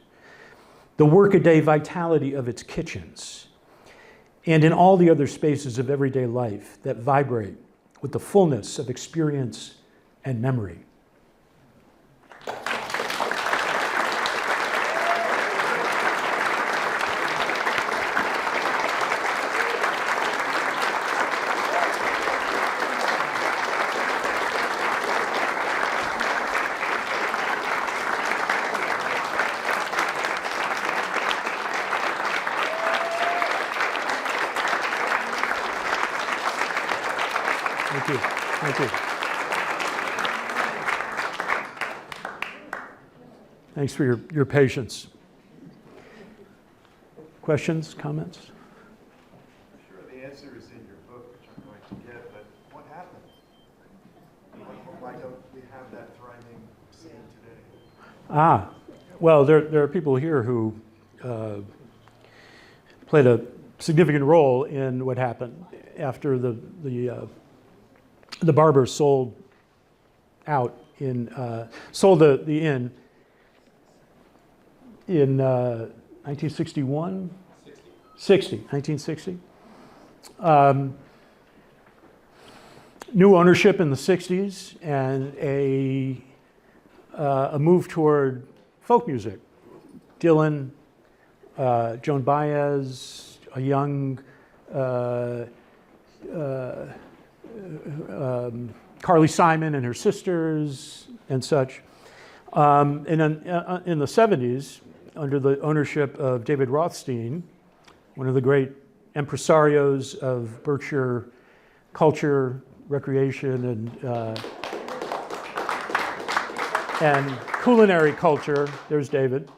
the workaday vitality of its kitchens, and in all the other spaces of everyday life that vibrate with the fullness of experience and memory. Thank you. Thank you. Thanks for your patience. Questions, comments? Sure, the answer is in your book, which I'm going to get, but what happened? Why don't we have that thriving scene today? Well, there are people here who played a significant role in what happened after the Barbers sold the inn in 1961? 1960. New ownership in the 60s and a move toward folk music. Dylan, Joan Baez, a young Carly Simon and her sisters and such. And then in the 70s, under the ownership of David Rothstein, one of the great impresarios of Berkshire culture, recreation, and culinary culture, there's David,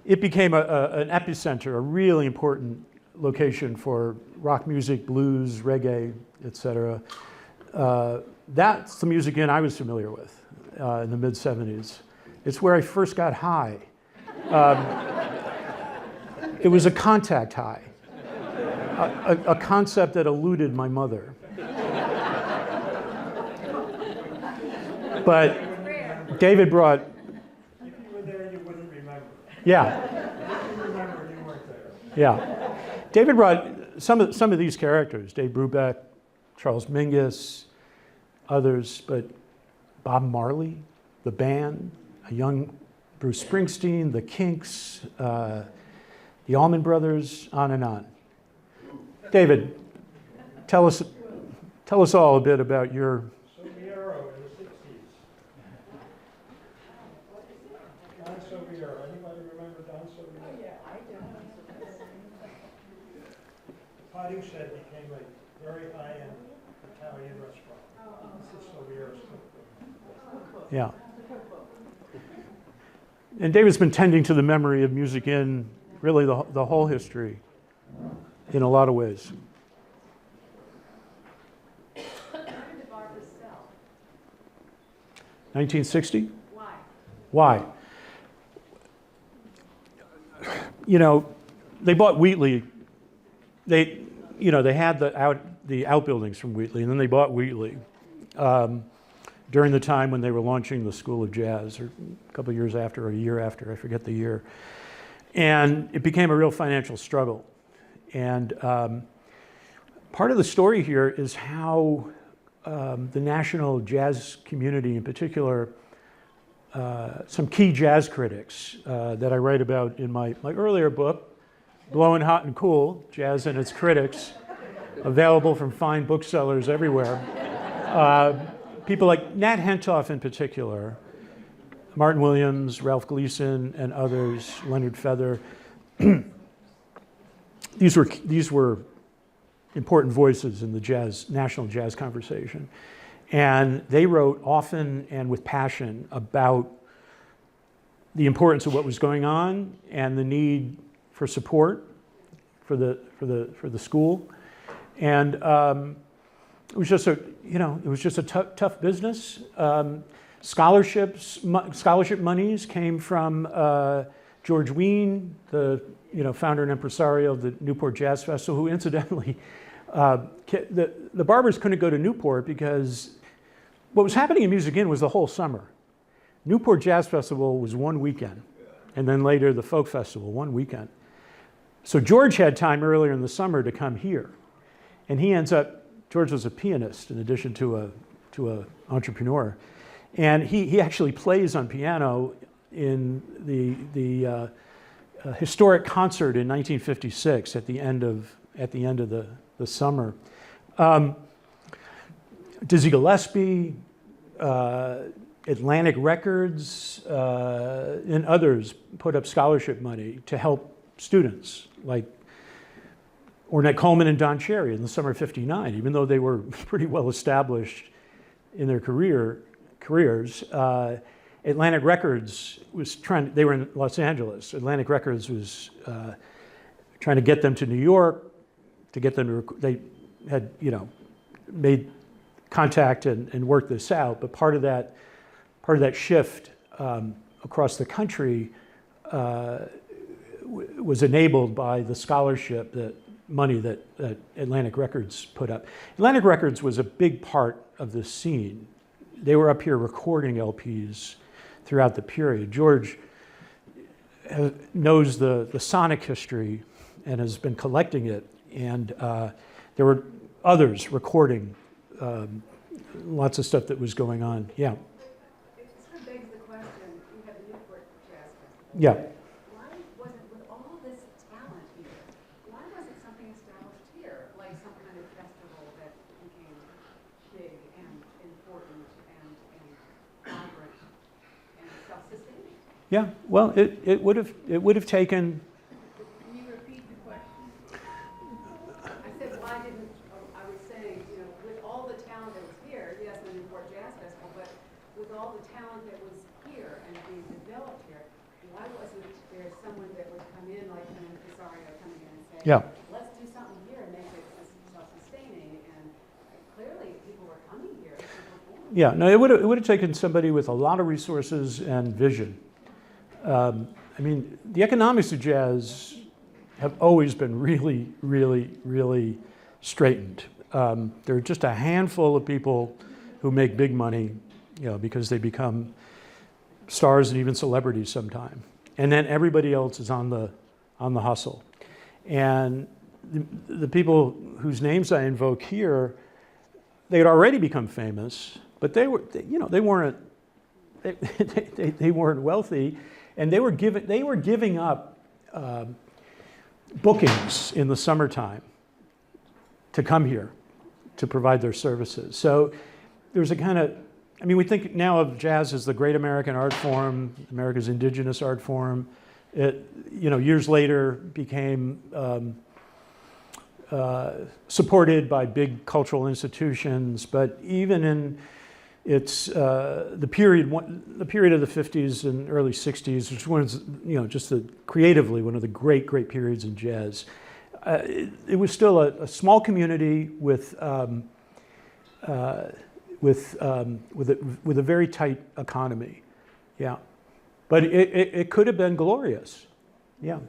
it became an epicenter, a really important location for rock music, blues, reggae, etc. That's the music inn I was familiar with in the mid-70s. It's where I first got high. It was a contact high, a concept that eluded my mother. But David brought... If you were there, you wouldn't remember. Yeah. If you remember, you weren't there. Yeah. David brought some of these characters, Dave Brubeck, Charles Mingus, others, but Bob Marley, the band, a young Bruce Springsteen, the Kinks, the Allman Brothers, on and on. David, tell us all a bit about your... Soviero in the 60s. Don Soviero. Anybody remember Don Soviero? Yeah, I do. The Potting Shed became a very high-end Italian restaurant. This is Soviero's cookbook. Yeah. And David's been tending to the memory of Music Inn, really the whole history, in a lot of ways. When did the Barbers sell? 1960? Why? Why? You know, they bought Wheatley. They had the outbuildings from Wheatley, and then they bought Wheatley during the time when they were launching the School of Jazz, or a couple of years after, or a year after, I forget the year. And it became a real financial struggle. And part of the story here is how the national jazz community, in particular, some key jazz critics that I write about in my earlier book, Blowin' Hot and Cool, Jazz and Its Critics, available from fine booksellers everywhere. People like Nat Hentoff in particular, Martin Williams, Ralph Gleason, and others, Leonard Feather. These were important voices in the national jazz conversation. And they wrote often and with passion about the importance of what was going on and the need for support for the school. And it was just a tough business. Scholarship monies came from George Wein, the founder and impresario of the Newport Jazz Festival, who incidentally, the Barbers couldn't go to Newport because what was happening in Music Inn was the whole summer. Newport Jazz Festival was one weekend, and then later the Folk Festival, one weekend. So George had time earlier in the summer to come here, and George was a pianist in addition to a entrepreneur, and he actually plays on piano in the historic concert in 1956 at the end of the summer. Dizzy Gillespie, Atlantic Records, and others put up scholarship money to help students like Ornette Coleman and Don Cherry in the summer of '59, even though they were pretty well established in their careers. Atlantic Records was they were in Los Angeles. Atlantic Records was trying to get them to New York, to get them to, they had, made contact and worked this out. But part of that shift across the country was enabled by the scholarship money that Atlantic Records put up. Atlantic Records was a big part of the scene. They were up here recording LPs throughout the period. George knows the sonic history and has been collecting it, and there were others recording lots of stuff that was going on. Yeah. It sort of begs the question, you have the Newport Jazz Festival. Yeah. Why wasn't, with all this talent here, why wasn't something established here, like some kind of festival that became big and important and vibrant and self-sustaining? Yeah. Well, it would have taken. Can you repeat the question? I said, why didn't, I was saying, with all the talent that was here, yes, the Newport Jazz Festival, but with all the talent that was here and being developed here, why wasn't there someone that would come in, like an impresario coming in and say, Yeah. let's do something here and make it self-sustaining? And clearly, people were coming here to perform. Yeah. No, it would have taken somebody with a lot of resources and vision. I mean, the economics of jazz have always been really, really, really straightened. There are just a handful of people who make big money, because they become stars and even celebrities sometime. And then everybody else is on the hustle. And the people whose names I invoke here, they had already become famous, but they weren't wealthy, and they were giving up bookings in the summertime to come here to provide their services. So there's a kind of, we think now of jazz as the great American art form, America's indigenous art form. It, years later became supported by big cultural institutions, but even in its the period of the 50s and early 60s, which was just creatively one of the great periods in jazz. It was still a small community with a very tight economy, yeah. But it could have been glorious, yeah.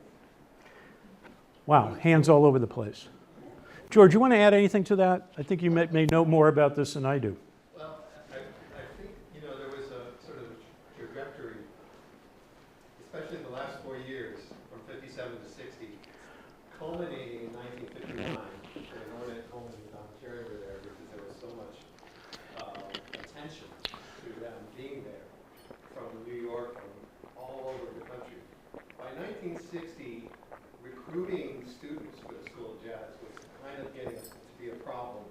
Wow, hands all over the place. George, you want to add anything to that? I think you may know more about this than I do. Well, I think, there was a sort of trajectory, especially in the last 4 years, from 57 to 60, culminating in 1959, when Ornette Coleman and Don Cherry were there, because there was so much attention to them being there from New York and all over the country. By 1960, recruiting students for the School of Jazz was kind of getting to be a problem,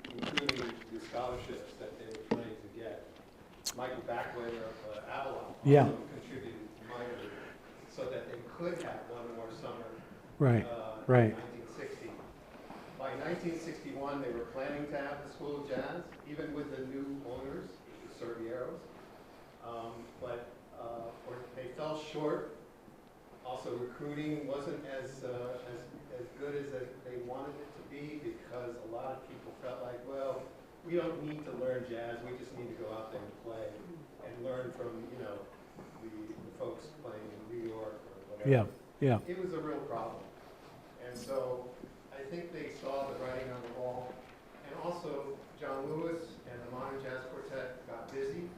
including the scholarships that they were trying to get. Michael Backway of Avalon also contributed mightily so that they could have one more summer Right. in 1960. By 1961, they were planning to have the School of Jazz, even with the new owners, the Servieros, but they fell short. Also, recruiting wasn't as good as they wanted it to be, because a lot of people felt like, well, we don't need to learn jazz, we just need to go out there and play and learn from, the folks playing in New York or whatever. Yeah. It was a real problem. And so I think they saw the writing on the wall. And also, John Lewis and the Modern Jazz Quartet got busy.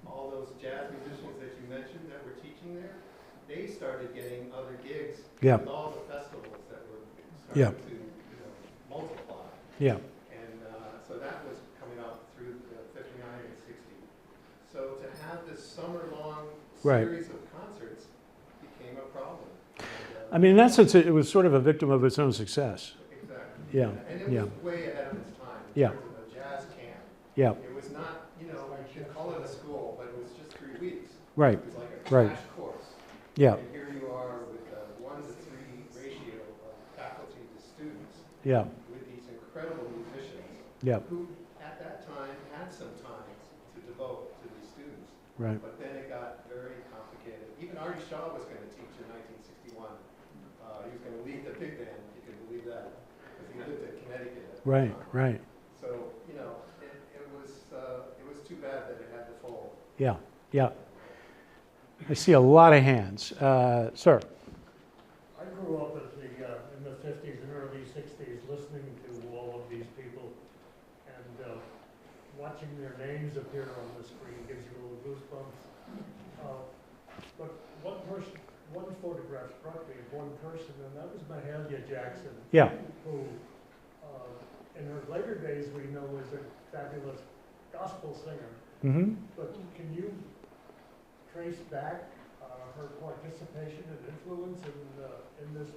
All those jazz musicians that you mentioned that were teaching there, they started getting other gigs with all the festivals that were starting to multiply. Yeah. And so that was coming up through 59 and 60. So to have this summer-long series of concerts became a problem. And, in that sense, it was sort of a victim of its own success. Exactly. Yeah. And it was way ahead of its time in terms of a jazz camp. Yeah. It was not, you could call it a school, but it was just 3 weeks. Right. It was like a crash course. Yeah. And here you are with a 1-to-3 ratio of faculty to students Yeah, with these incredible musicians yeah, who at that time had some time to devote to these students. right. But then it got very complicated. Even Artie Shaw was going to teach in 1961. He was going to lead the big band, if you can believe that, because he lived in Connecticut at the Right, time. right. So, you know, it was too bad that it had to fold. Yeah, yeah. I see a lot of hands. Sir? I grew up in the 50s and early 60s listening to all of these people, and watching their names appear on the screen gives you a little goosebumps. But one photograph struck me of one person, and that was Mahalia Jackson, Yeah. who in her later days we know was a fabulous gospel singer. Mm-hmm. But can you trace back her participation and influence in this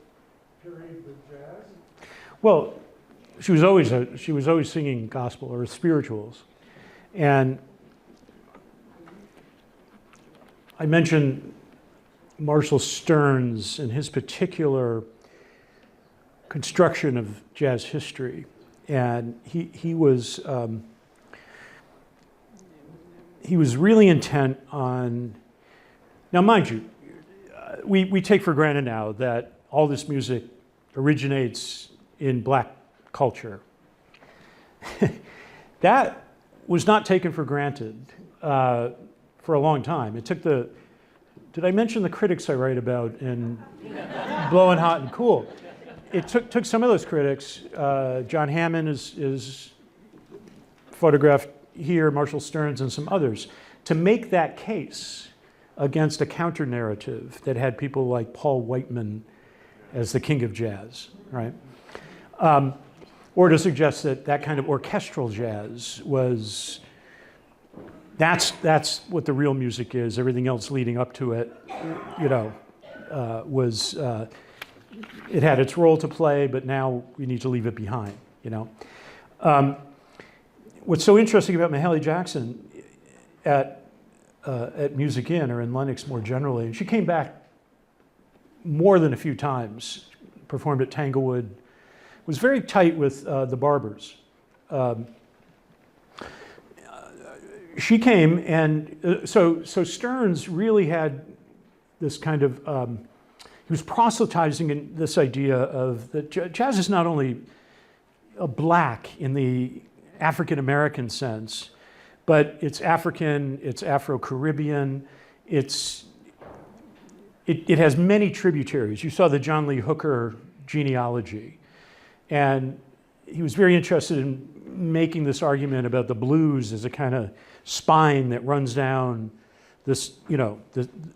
period with jazz? Well, she was always singing gospel or spirituals, and I mentioned Marshall Stearns and his particular construction of jazz history, and he was really intent on. Now, mind you, we take for granted now that all this music originates in black culture. That was not taken for granted for a long time. It took did I mention the critics I write about in Blowing Hot and Cool? It took some of those critics, John Hammond is photographed here, Marshall Stearns and some others, to make that case against a counter-narrative that had people like Paul Whiteman as the king of jazz, right? Or to suggest that kind of orchestral jazz was, that's what the real music is. Everything else leading up to it, you know, it had its role to play, but now we need to leave it behind, you know? What's so interesting about Mahalia Jackson at Music Inn or in Lenox more generally, and she came back more than a few times, performed at Tanglewood, was very tight with the Barbers. She came, and so Stearns really had this kind of, he was proselytizing in this idea of that jazz is not only a black in the African American sense, but it's African, it's Afro-Caribbean, it has many tributaries. You saw the John Lee Hooker genealogy. And he was very interested in making this argument about the blues as a kind of spine that runs down this, you know,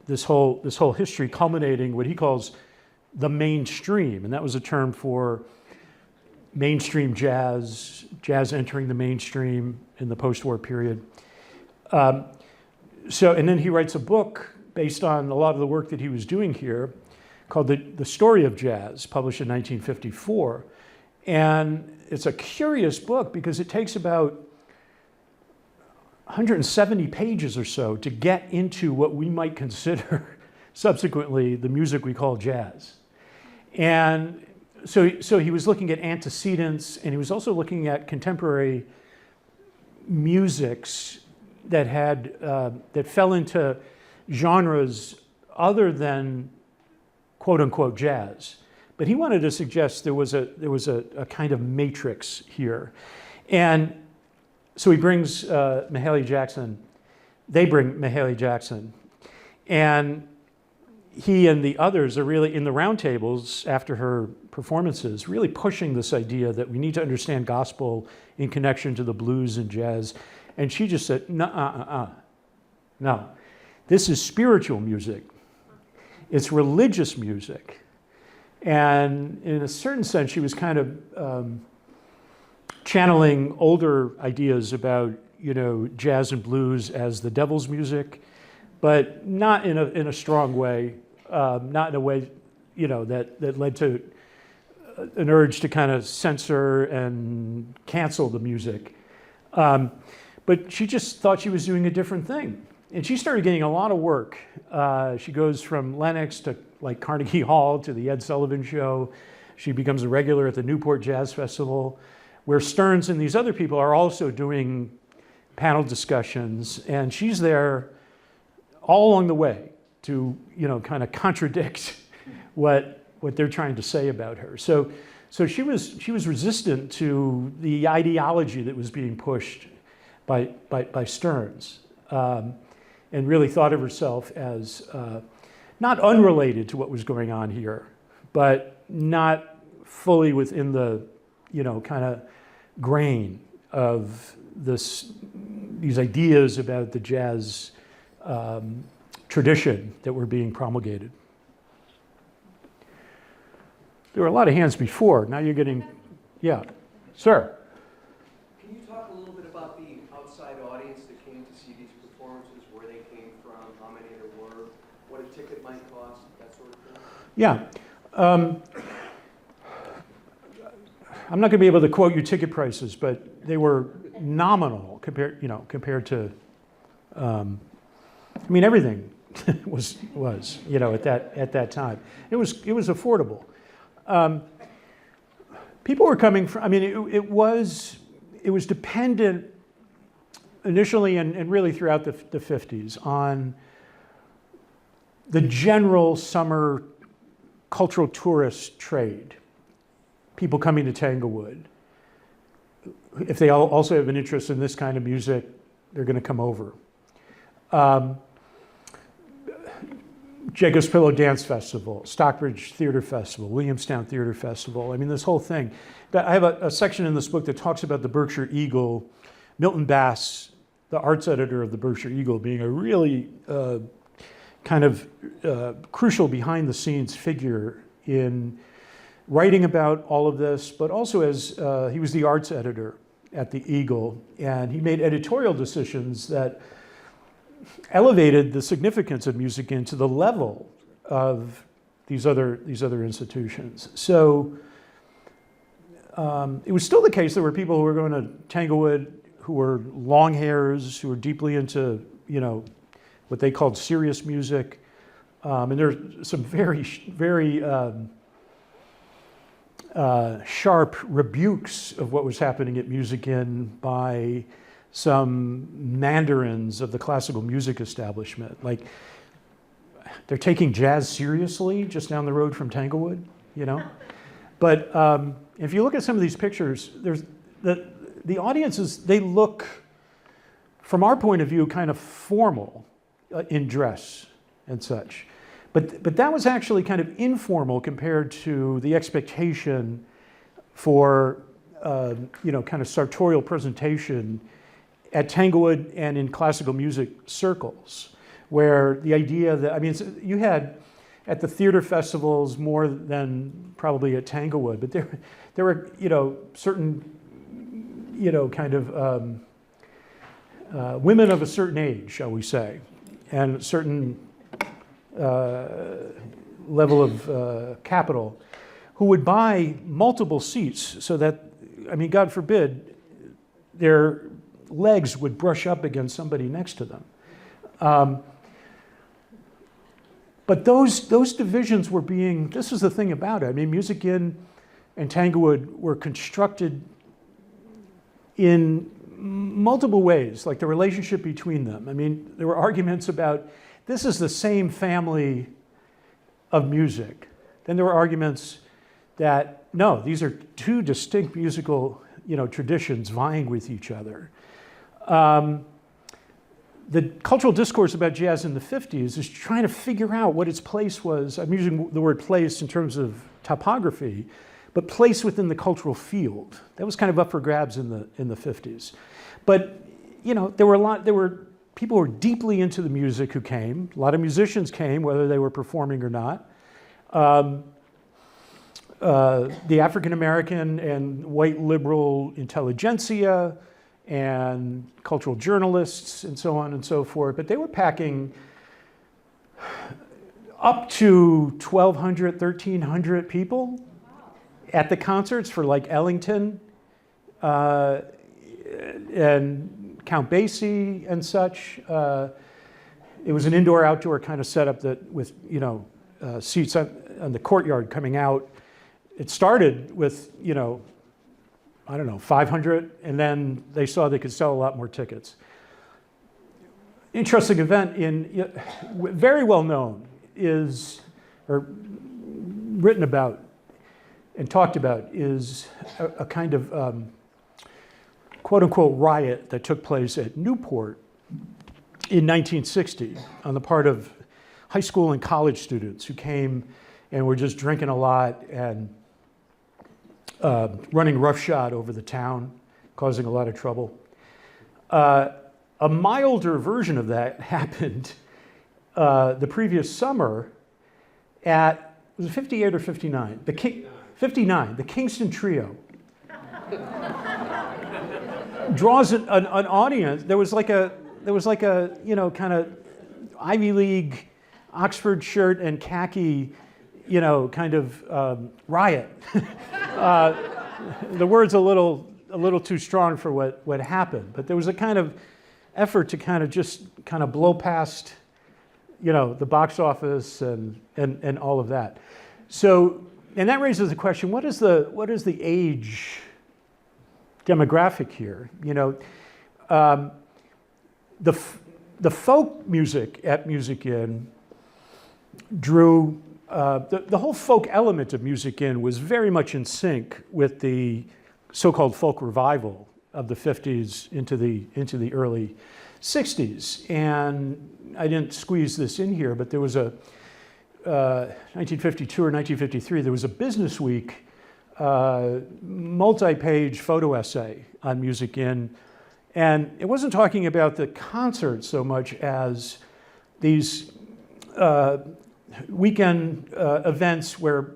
this whole history, culminating what he calls the mainstream. And that was a term for mainstream jazz entering the mainstream in the post-war period. And then he writes a book based on a lot of the work that he was doing here called The Story of Jazz, published in 1954. And it's a curious book because it takes about 170 pages or so to get into what we might consider subsequently the music we call jazz. And so he was looking at antecedents, and he was also looking at contemporary musics that had that fell into genres other than quote unquote jazz. But he wanted to suggest there was a kind of matrix here. And so he brings Mahalia Jackson, they bring Mahalia Jackson, and he and the others are really, in the roundtables after her performances, really pushing this idea that we need to understand gospel in connection to the blues and jazz. And she just said, no, this is spiritual music. It's religious music. And in a certain sense, she was kind of channeling older ideas about, you know, jazz and blues as the devil's music, but not in a strong way, not in a way, you know, that led to an urge to kind of censor and cancel the music. But she just thought she was doing a different thing. And she started getting a lot of work. She goes from Lenox to like Carnegie Hall to the Ed Sullivan Show. She becomes a regular at the Newport Jazz Festival, where Stearns and these other people are also doing panel discussions, and she's there all along the way to, kind of contradict what they're trying to say about her. So she was resistant to the ideology that was being pushed by Stearns, and really thought of herself as not unrelated to what was going on here, but not fully within the, kind of grain of these ideas about the jazz tradition that were being promulgated. There were a lot of hands before. Now you're getting, yeah, sir. Can you talk a little bit about the outside audience that came to see these performances, where they came from, how many there were, what a ticket might cost, that sort of thing? Yeah. I'm not going to be able to quote you ticket prices, but they were nominal compared to, everything was at that time. It was affordable. People were coming from. It was dependent initially and really throughout the 50s on the general summer cultural tourist trade. People coming to Tanglewood. If they also have an interest in this kind of music, they're going to come over. Jacob's Pillow Dance Festival, Stockbridge Theater Festival, Williamstown Theater Festival. This whole thing. I have a section in this book that talks about the Berkshire Eagle, Milton Bass, the arts editor of the Berkshire Eagle, being a really kind of crucial behind-the-scenes figure in writing about all of this, but also as he was the arts editor at the Eagle, and he made editorial decisions that elevated the significance of music into the level of these other institutions. So it was still the case there were people who were going to Tanglewood who were long hairs, who were deeply into what they called serious music, and there's some very sharp rebukes of what was happening at Music Inn by some mandarins of the classical music establishment. Like, they're taking jazz seriously just down the road from Tanglewood, But if you look at some of these pictures, there's the audiences, they look, from our point of view, kind of formal in dress and such. But that was actually kind of informal compared to the expectation for, kind of sartorial presentation at Tanglewood and in classical music circles, where the idea that, you had at the theater festivals more than probably at Tanglewood, but there were, certain, kind of women of a certain age, shall we say, and a certain level of capital, who would buy multiple seats so that, God forbid, their legs would brush up against somebody next to them. But those divisions were this is the thing about it. Music Inn and Tanglewood were constructed in multiple ways, like the relationship between them. There were arguments about, this is the same family of music. Then there were arguments that, no, these are two distinct musical, traditions vying with each other. The cultural discourse about jazz in the 50s is trying to figure out what its place was. I'm using the word place in terms of topography, but place within the cultural field. That was kind of up for grabs in the 50s. But, there were people who were deeply into the music who came. A lot of musicians came, whether they were performing or not. The African American and white liberal intelligentsia and cultural journalists and so on and so forth, but they were packing up to 1,200, 1,300 people at the concerts for like Ellington and Count Basie and such. It was an indoor-outdoor kind of setup that with seats on the courtyard coming out it started with, you know, I don't know, 500, and then they saw they could sell a lot more tickets. Interesting event very well known is, or written about and talked about, is a kind of quote unquote riot that took place at Newport in 1960 on the part of high school and college students who came and were just drinking a lot and running roughshod over the town, causing a lot of trouble. A milder version of that happened the previous summer at, was it 58 or 59? 59, the Kingston Trio. Draws an audience. There was like a, you know, kind of Ivy League, Oxford shirt and khaki, you know, kind of riot. The word's a little too strong for what happened, but there was a kind of effort to kind of blow past, you know, the box office and all of that. So, and that raises the question: what is the age demographic here? You know, the folk music at Music Inn drew the whole folk element of Music Inn was very much in sync with the so-called folk revival of the 50s into the early 60s. And I didn't squeeze this in here, but there was a 1952 or 1953, there was a Business Week multi-page photo essay on Music Inn. And it wasn't talking about the concert so much as these weekend events where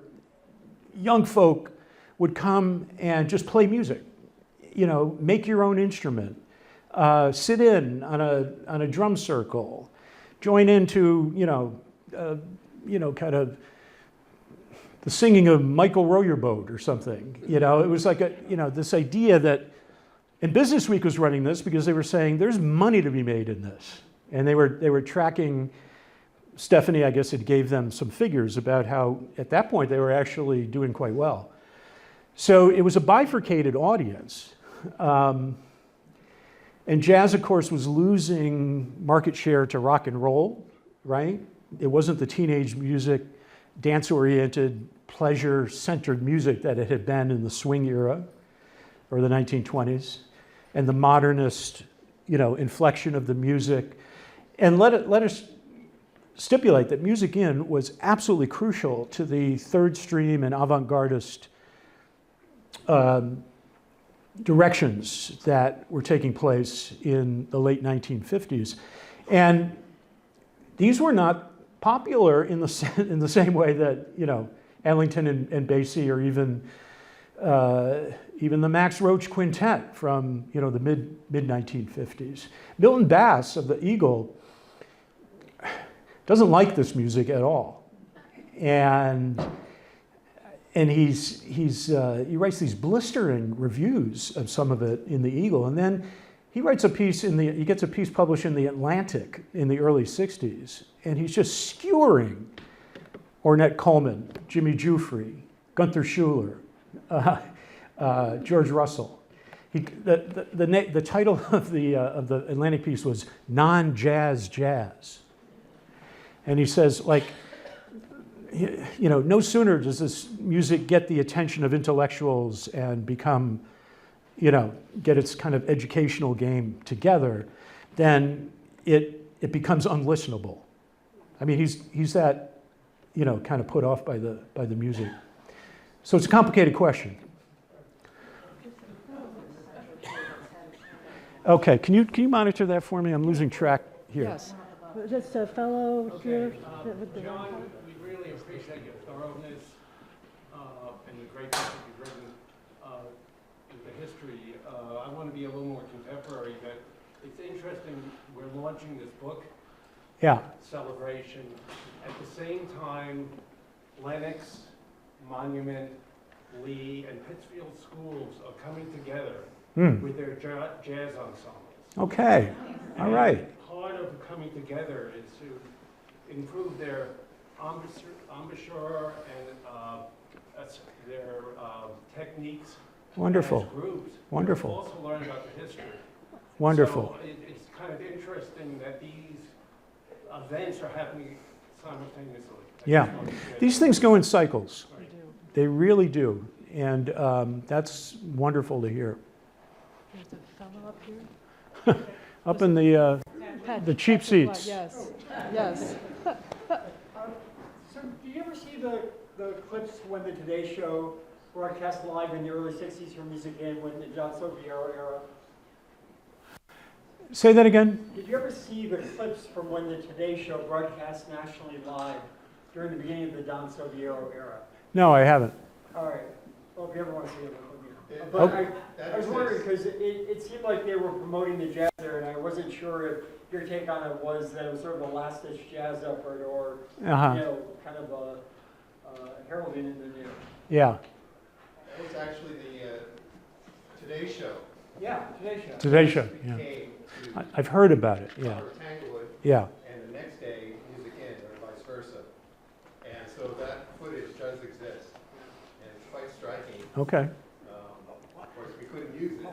young folk would come and just play music. You know, make your own instrument, sit in on a drum circle, join into, you know, kind of the singing of Michael Row Your Boat or something. You know, it was like this idea that, and Business Week was running this because they were saying there's money to be made in this, and they were tracking. Stephanie, I guess, it gave them some figures about how at that point they were actually doing quite well. So it was a bifurcated audience. And jazz, of course, was losing market share to rock and roll, right? It wasn't the teenage music, dance-oriented, pleasure-centered music that it had been in the swing era or the 1920s, and the modernist, you know, inflection of the music. And let us stipulate that Music Inn was absolutely crucial to the third stream and avant-gardist directions that were taking place in the late 1950s. And these were not popular in the same way that, you know, Ellington and Basie, or even the Max Roach Quintet from, you know, the mid 1950s. Milton Bass of the Eagle doesn't like this music at all, and he writes these blistering reviews of some of it in the Eagle, and then he writes a piece he gets a piece published in the Atlantic in the early 60s, and he's just skewering Ornette Coleman, Jimmy Giuffre, Gunther Schuller, George Russell. The title of the Atlantic piece was Non-Jazz Jazz. And he says, like, you know, no sooner does this music get the attention of intellectuals and become, you know, get its kind of educational game together, then it becomes unlistenable. I mean, he's that, you know, kind of put off by the music. So it's a complicated question. Okay, can you monitor that for me? I'm losing track here. Yes. Just a fellow here. John, we really appreciate your thoroughness and the great work you've written in the history. I want to be a little more contemporary, but it's interesting we're launching this book celebration. At the same time, Lenox, Monument, Lee, and Pittsfield schools are coming together with their jazz ensembles. Okay, all right. Part of coming together is to improve their embouchure and their techniques, Wonderful. as groups. Wonderful. But also learn about the history. Wonderful. So it's kind of interesting that these events are happening simultaneously. Yeah. These things go in cycles. Right. They really do. And that's wonderful to hear. There's a fellow up here. Up in the cheap seats. Yes, yes. So do you ever see the clips when the Today Show broadcast live in the early 60s from Music Inn when the John Soviero era? Say that again? Did you ever see the clips from when the Today Show broadcast nationally live during the beginning of the Don Soviero era? No, I haven't. All right. Well, if you ever want to see it, Yeah. but Okay. I was wondering because it seemed like they were promoting the jazz there, and I wasn't sure if your take on it was that it was sort of a last-ditch jazz effort or, Uh-huh. you know, kind of a heralding in the new. Yeah. That was actually the Today Show. Yeah, Today Show. Today Show. Yeah. Came to I've heard about it. Yeah. Robert Tanglewood, Yeah. and the next day, Music Inn, or vice versa. And so that footage does exist, and it's quite striking. Okay. Of course, we couldn't use it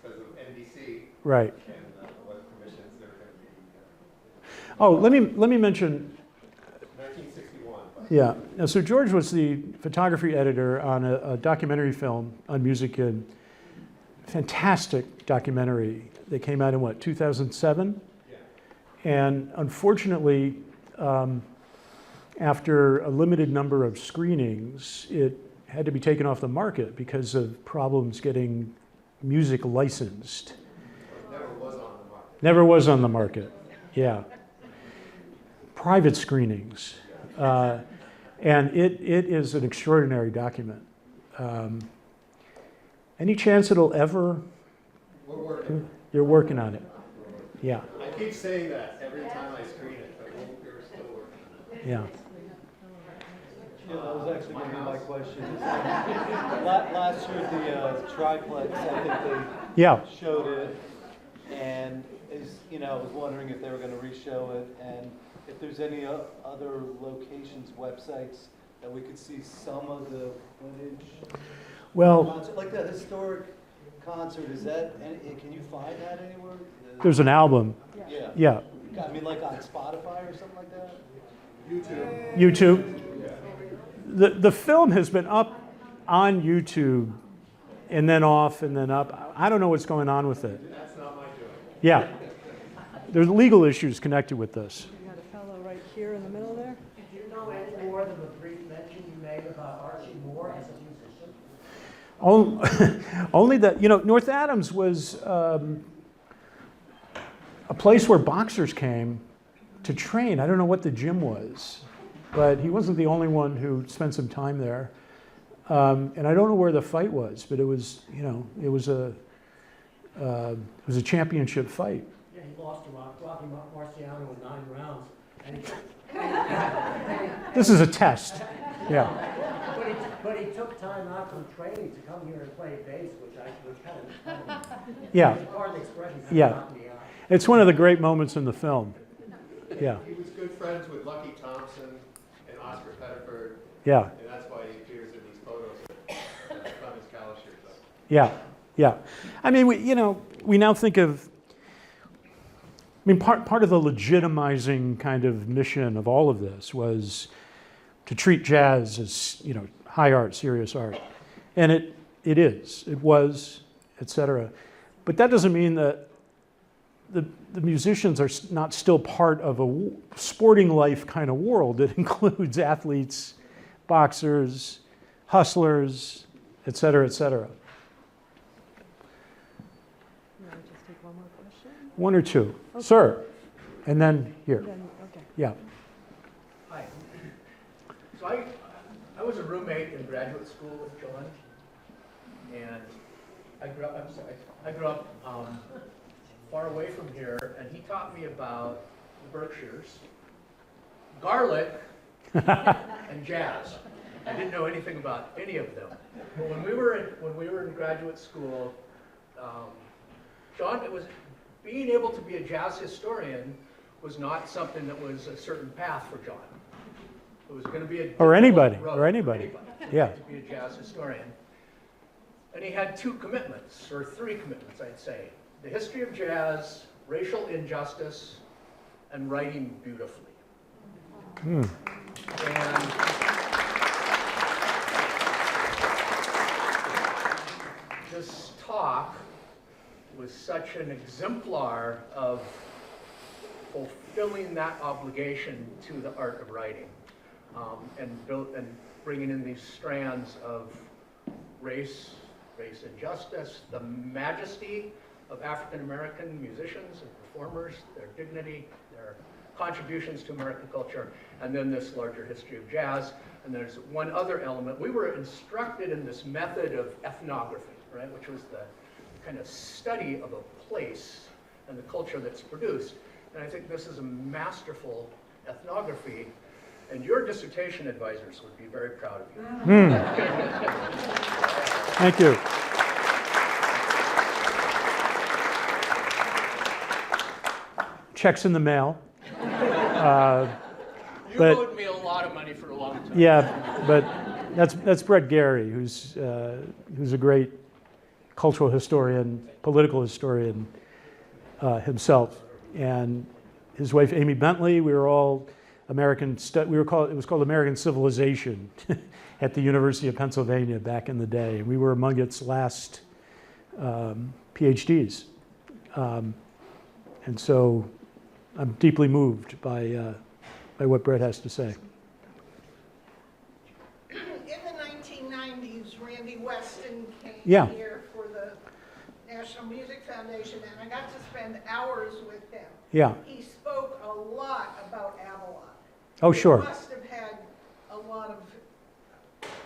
because of NBC Right. and what permissions there were going to be. Oh, let me mention. 1961. Yeah. Now, so George was the photography editor on a documentary film on Music Inn. Fantastic documentary that came out in what, 2007? Yeah. And unfortunately, after a limited number of screenings, it had to be taken off the market because of problems getting music licensed. It never was on the market. Never was on the market. Yeah. Private screenings. And it is an extraordinary document. Any chance it'll ever? We're working. You're working on it. Yeah. I keep saying that every time I screen it, but we're still working. Yeah. Yeah, that was actually going to be my question. Last year at the triplex, I think Yeah. they showed it, and I was wondering if they were going to re-show it, and if there's any other locations, websites that we could see some of the footage. Well, Concert, like that historic concert, can you find that anywhere? there's an album. Yeah. Yeah. I mean, like on Spotify or something like that? YouTube. The film has been up on YouTube and then off and then up. I don't know what's going on with it. That's not my doing. Yeah. There's legal issues connected with this. You got a fellow right here in the middle there. Do you know any more than the brief mention you made about Archie Moore as a musician? Only that, North Adams was a place where boxers came to train. I don't know what the gym was, but he wasn't the only one who spent some time there. And I don't know where the fight was, but it was, it was a championship fight. Yeah, he lost to Rocky Marciano in 9 rounds. And This is a test. Yeah. but he took time out from training to come here and play bass, which kind of Yeah. part of the expression Yeah. knocked me out. It's one of the great moments in the film. Yeah. He was good friends with Lucky Thompson and Oscar Pettiford, Yeah. and that's why he appears in these photos from his Calishers. Yeah. Yeah. I mean, we now think of, part of the legitimizing kind of mission of all of this was to treat jazz as, high art, serious art. And it is, it was, etc. But that doesn't mean that the musicians are not still part of a sporting life kind of world that includes athletes, boxers, hustlers, etc., etc. You want to just take one more question? One or two. Okay. Sir, and then here. Then, okay. Yeah. Hi. So I was a roommate in graduate school with John, and I grew up far away from here, and he taught me about the Berkshires, garlic, and jazz. I didn't know anything about any of them. But when we were in graduate school, John, being able to be a jazz historian was not something that was a certain path for John. who was going to be a Or anybody, difficult road or for anybody. Yeah. to be a jazz historian. And he had two commitments, or three commitments, I'd say. The history of jazz, racial injustice, and writing beautifully. Hmm. And this talk was such an exemplar of fulfilling that obligation to the art of writing, and bringing in these strands of race injustice, the majesty of African American musicians and performers, their dignity, their contributions to American culture, and then this larger history of jazz. And there's one other element. We were instructed in this method of ethnography, right, which was the kind of study of a place and the culture that's produced. And I think this is a masterful ethnography, and your dissertation advisors would be very proud of you. Thank you. Checks in the mail. You but- owed me a lot of money for a long time. Yeah, but that's Brett Gary, who's a great cultural historian, political historian himself, and his wife Amy Bentley. We were all American. It was called American Civilization at the University of Pennsylvania back in the day. We were among its last PhDs, and so I'm deeply moved by what Brett has to say. In the 1990s, Randy Weston came here for the National Music Foundation, and I got to spend hours with him. Yeah. He spoke a lot about Avalon. Oh, sure. He must have had a lot of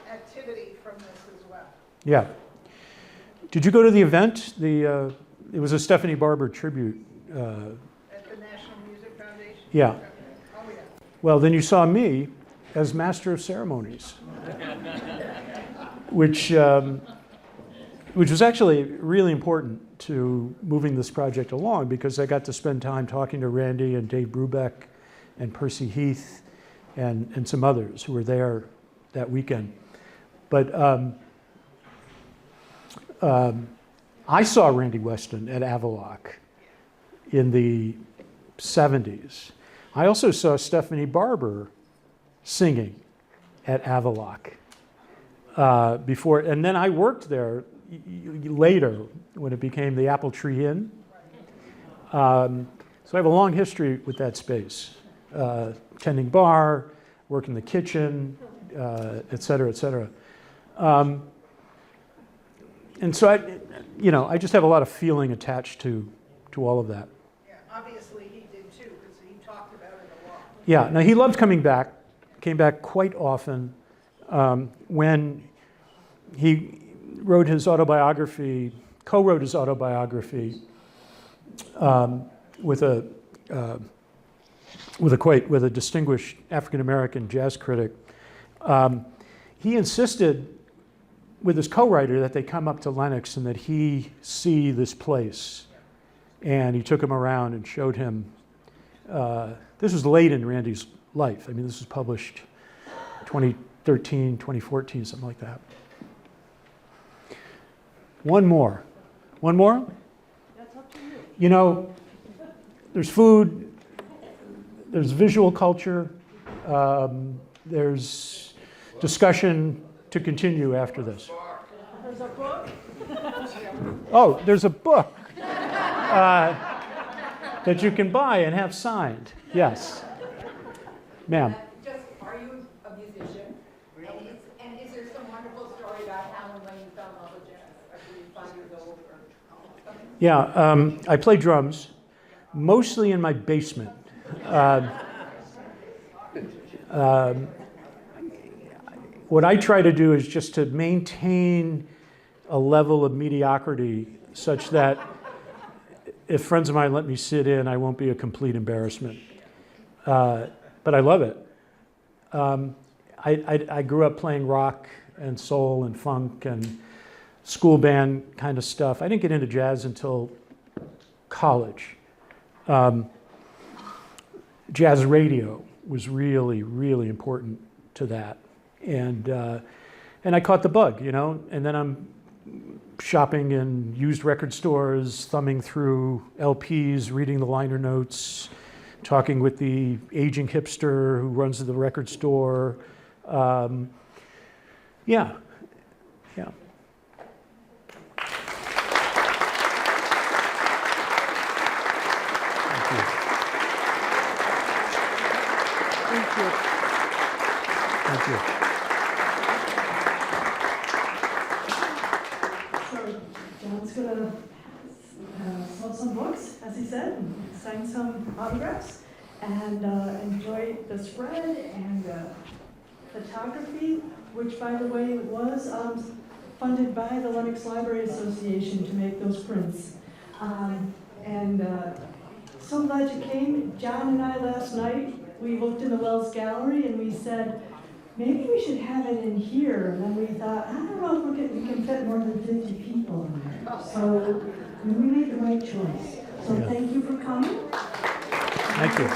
activity from this as well. Yeah. Did you go to the event? It was a Stephanie Barber tribute. At the National Music Foundation? Yeah. Oh, yeah. Well, then you saw me as Master of Ceremonies, which was actually really important to moving this project along, because I got to spend time talking to Randy and Dave Brubeck and Percy Heath and some others who were there that weekend. But I saw Randy Weston at Avaloq in the 70s. I also saw Stephanie Barber singing at Avaloq before, and then I worked there later when it became the Apple Tree Inn. So I have a long history with that space, tending bar, work in the kitchen, et cetera, et cetera. And so I just have a lot of feeling attached to all of that. Yeah, obviously he did too, because he talked about it a lot. Yeah, now he loved coming back, came back quite often. When he wrote his autobiography, co-wrote his autobiography with a distinguished African-American jazz critic, he insisted with his co-writer that they come up to Lenox and that he see this place. And he took him around and showed him. This was late in Randy's life. I mean, this was published 2013, 2014, something like that. One more. One more? That's up to you. You know, there's food, there's visual culture, there's discussion to continue after this. There's a book. Oh, there's a book that you can buy and have signed. Yes. Ma'am. Are you a musician? And is there some wonderful story about how and when you fell in love with jazz? Or did you find your goal or something? Yeah, I play drums, mostly in my basement. What I try to do is just to maintain a level of mediocrity such that if friends of mine let me sit in, I won't be a complete embarrassment. But I love it. I grew up playing rock and soul and funk and school band kind of stuff. I didn't get into jazz until college. Jazz radio was really, really important to that. And I caught the bug, you know, and then I'm shopping in used record stores, thumbing through LPs, reading the liner notes, talking with the aging hipster who runs the record store. Yeah. Thank you. So John's gonna sell some books, as he said, and sign some autographs, and enjoy the spread and photography, which, by the way, was funded by the Lenox Library Association to make those prints. So glad you came. John and I last night, we looked in the Wells Gallery and we said, maybe we should have it in here. And then we thought, I don't know if we can fit more than 50 people in there. So we made the right choice. So Yeah. thank you for coming. Thank you.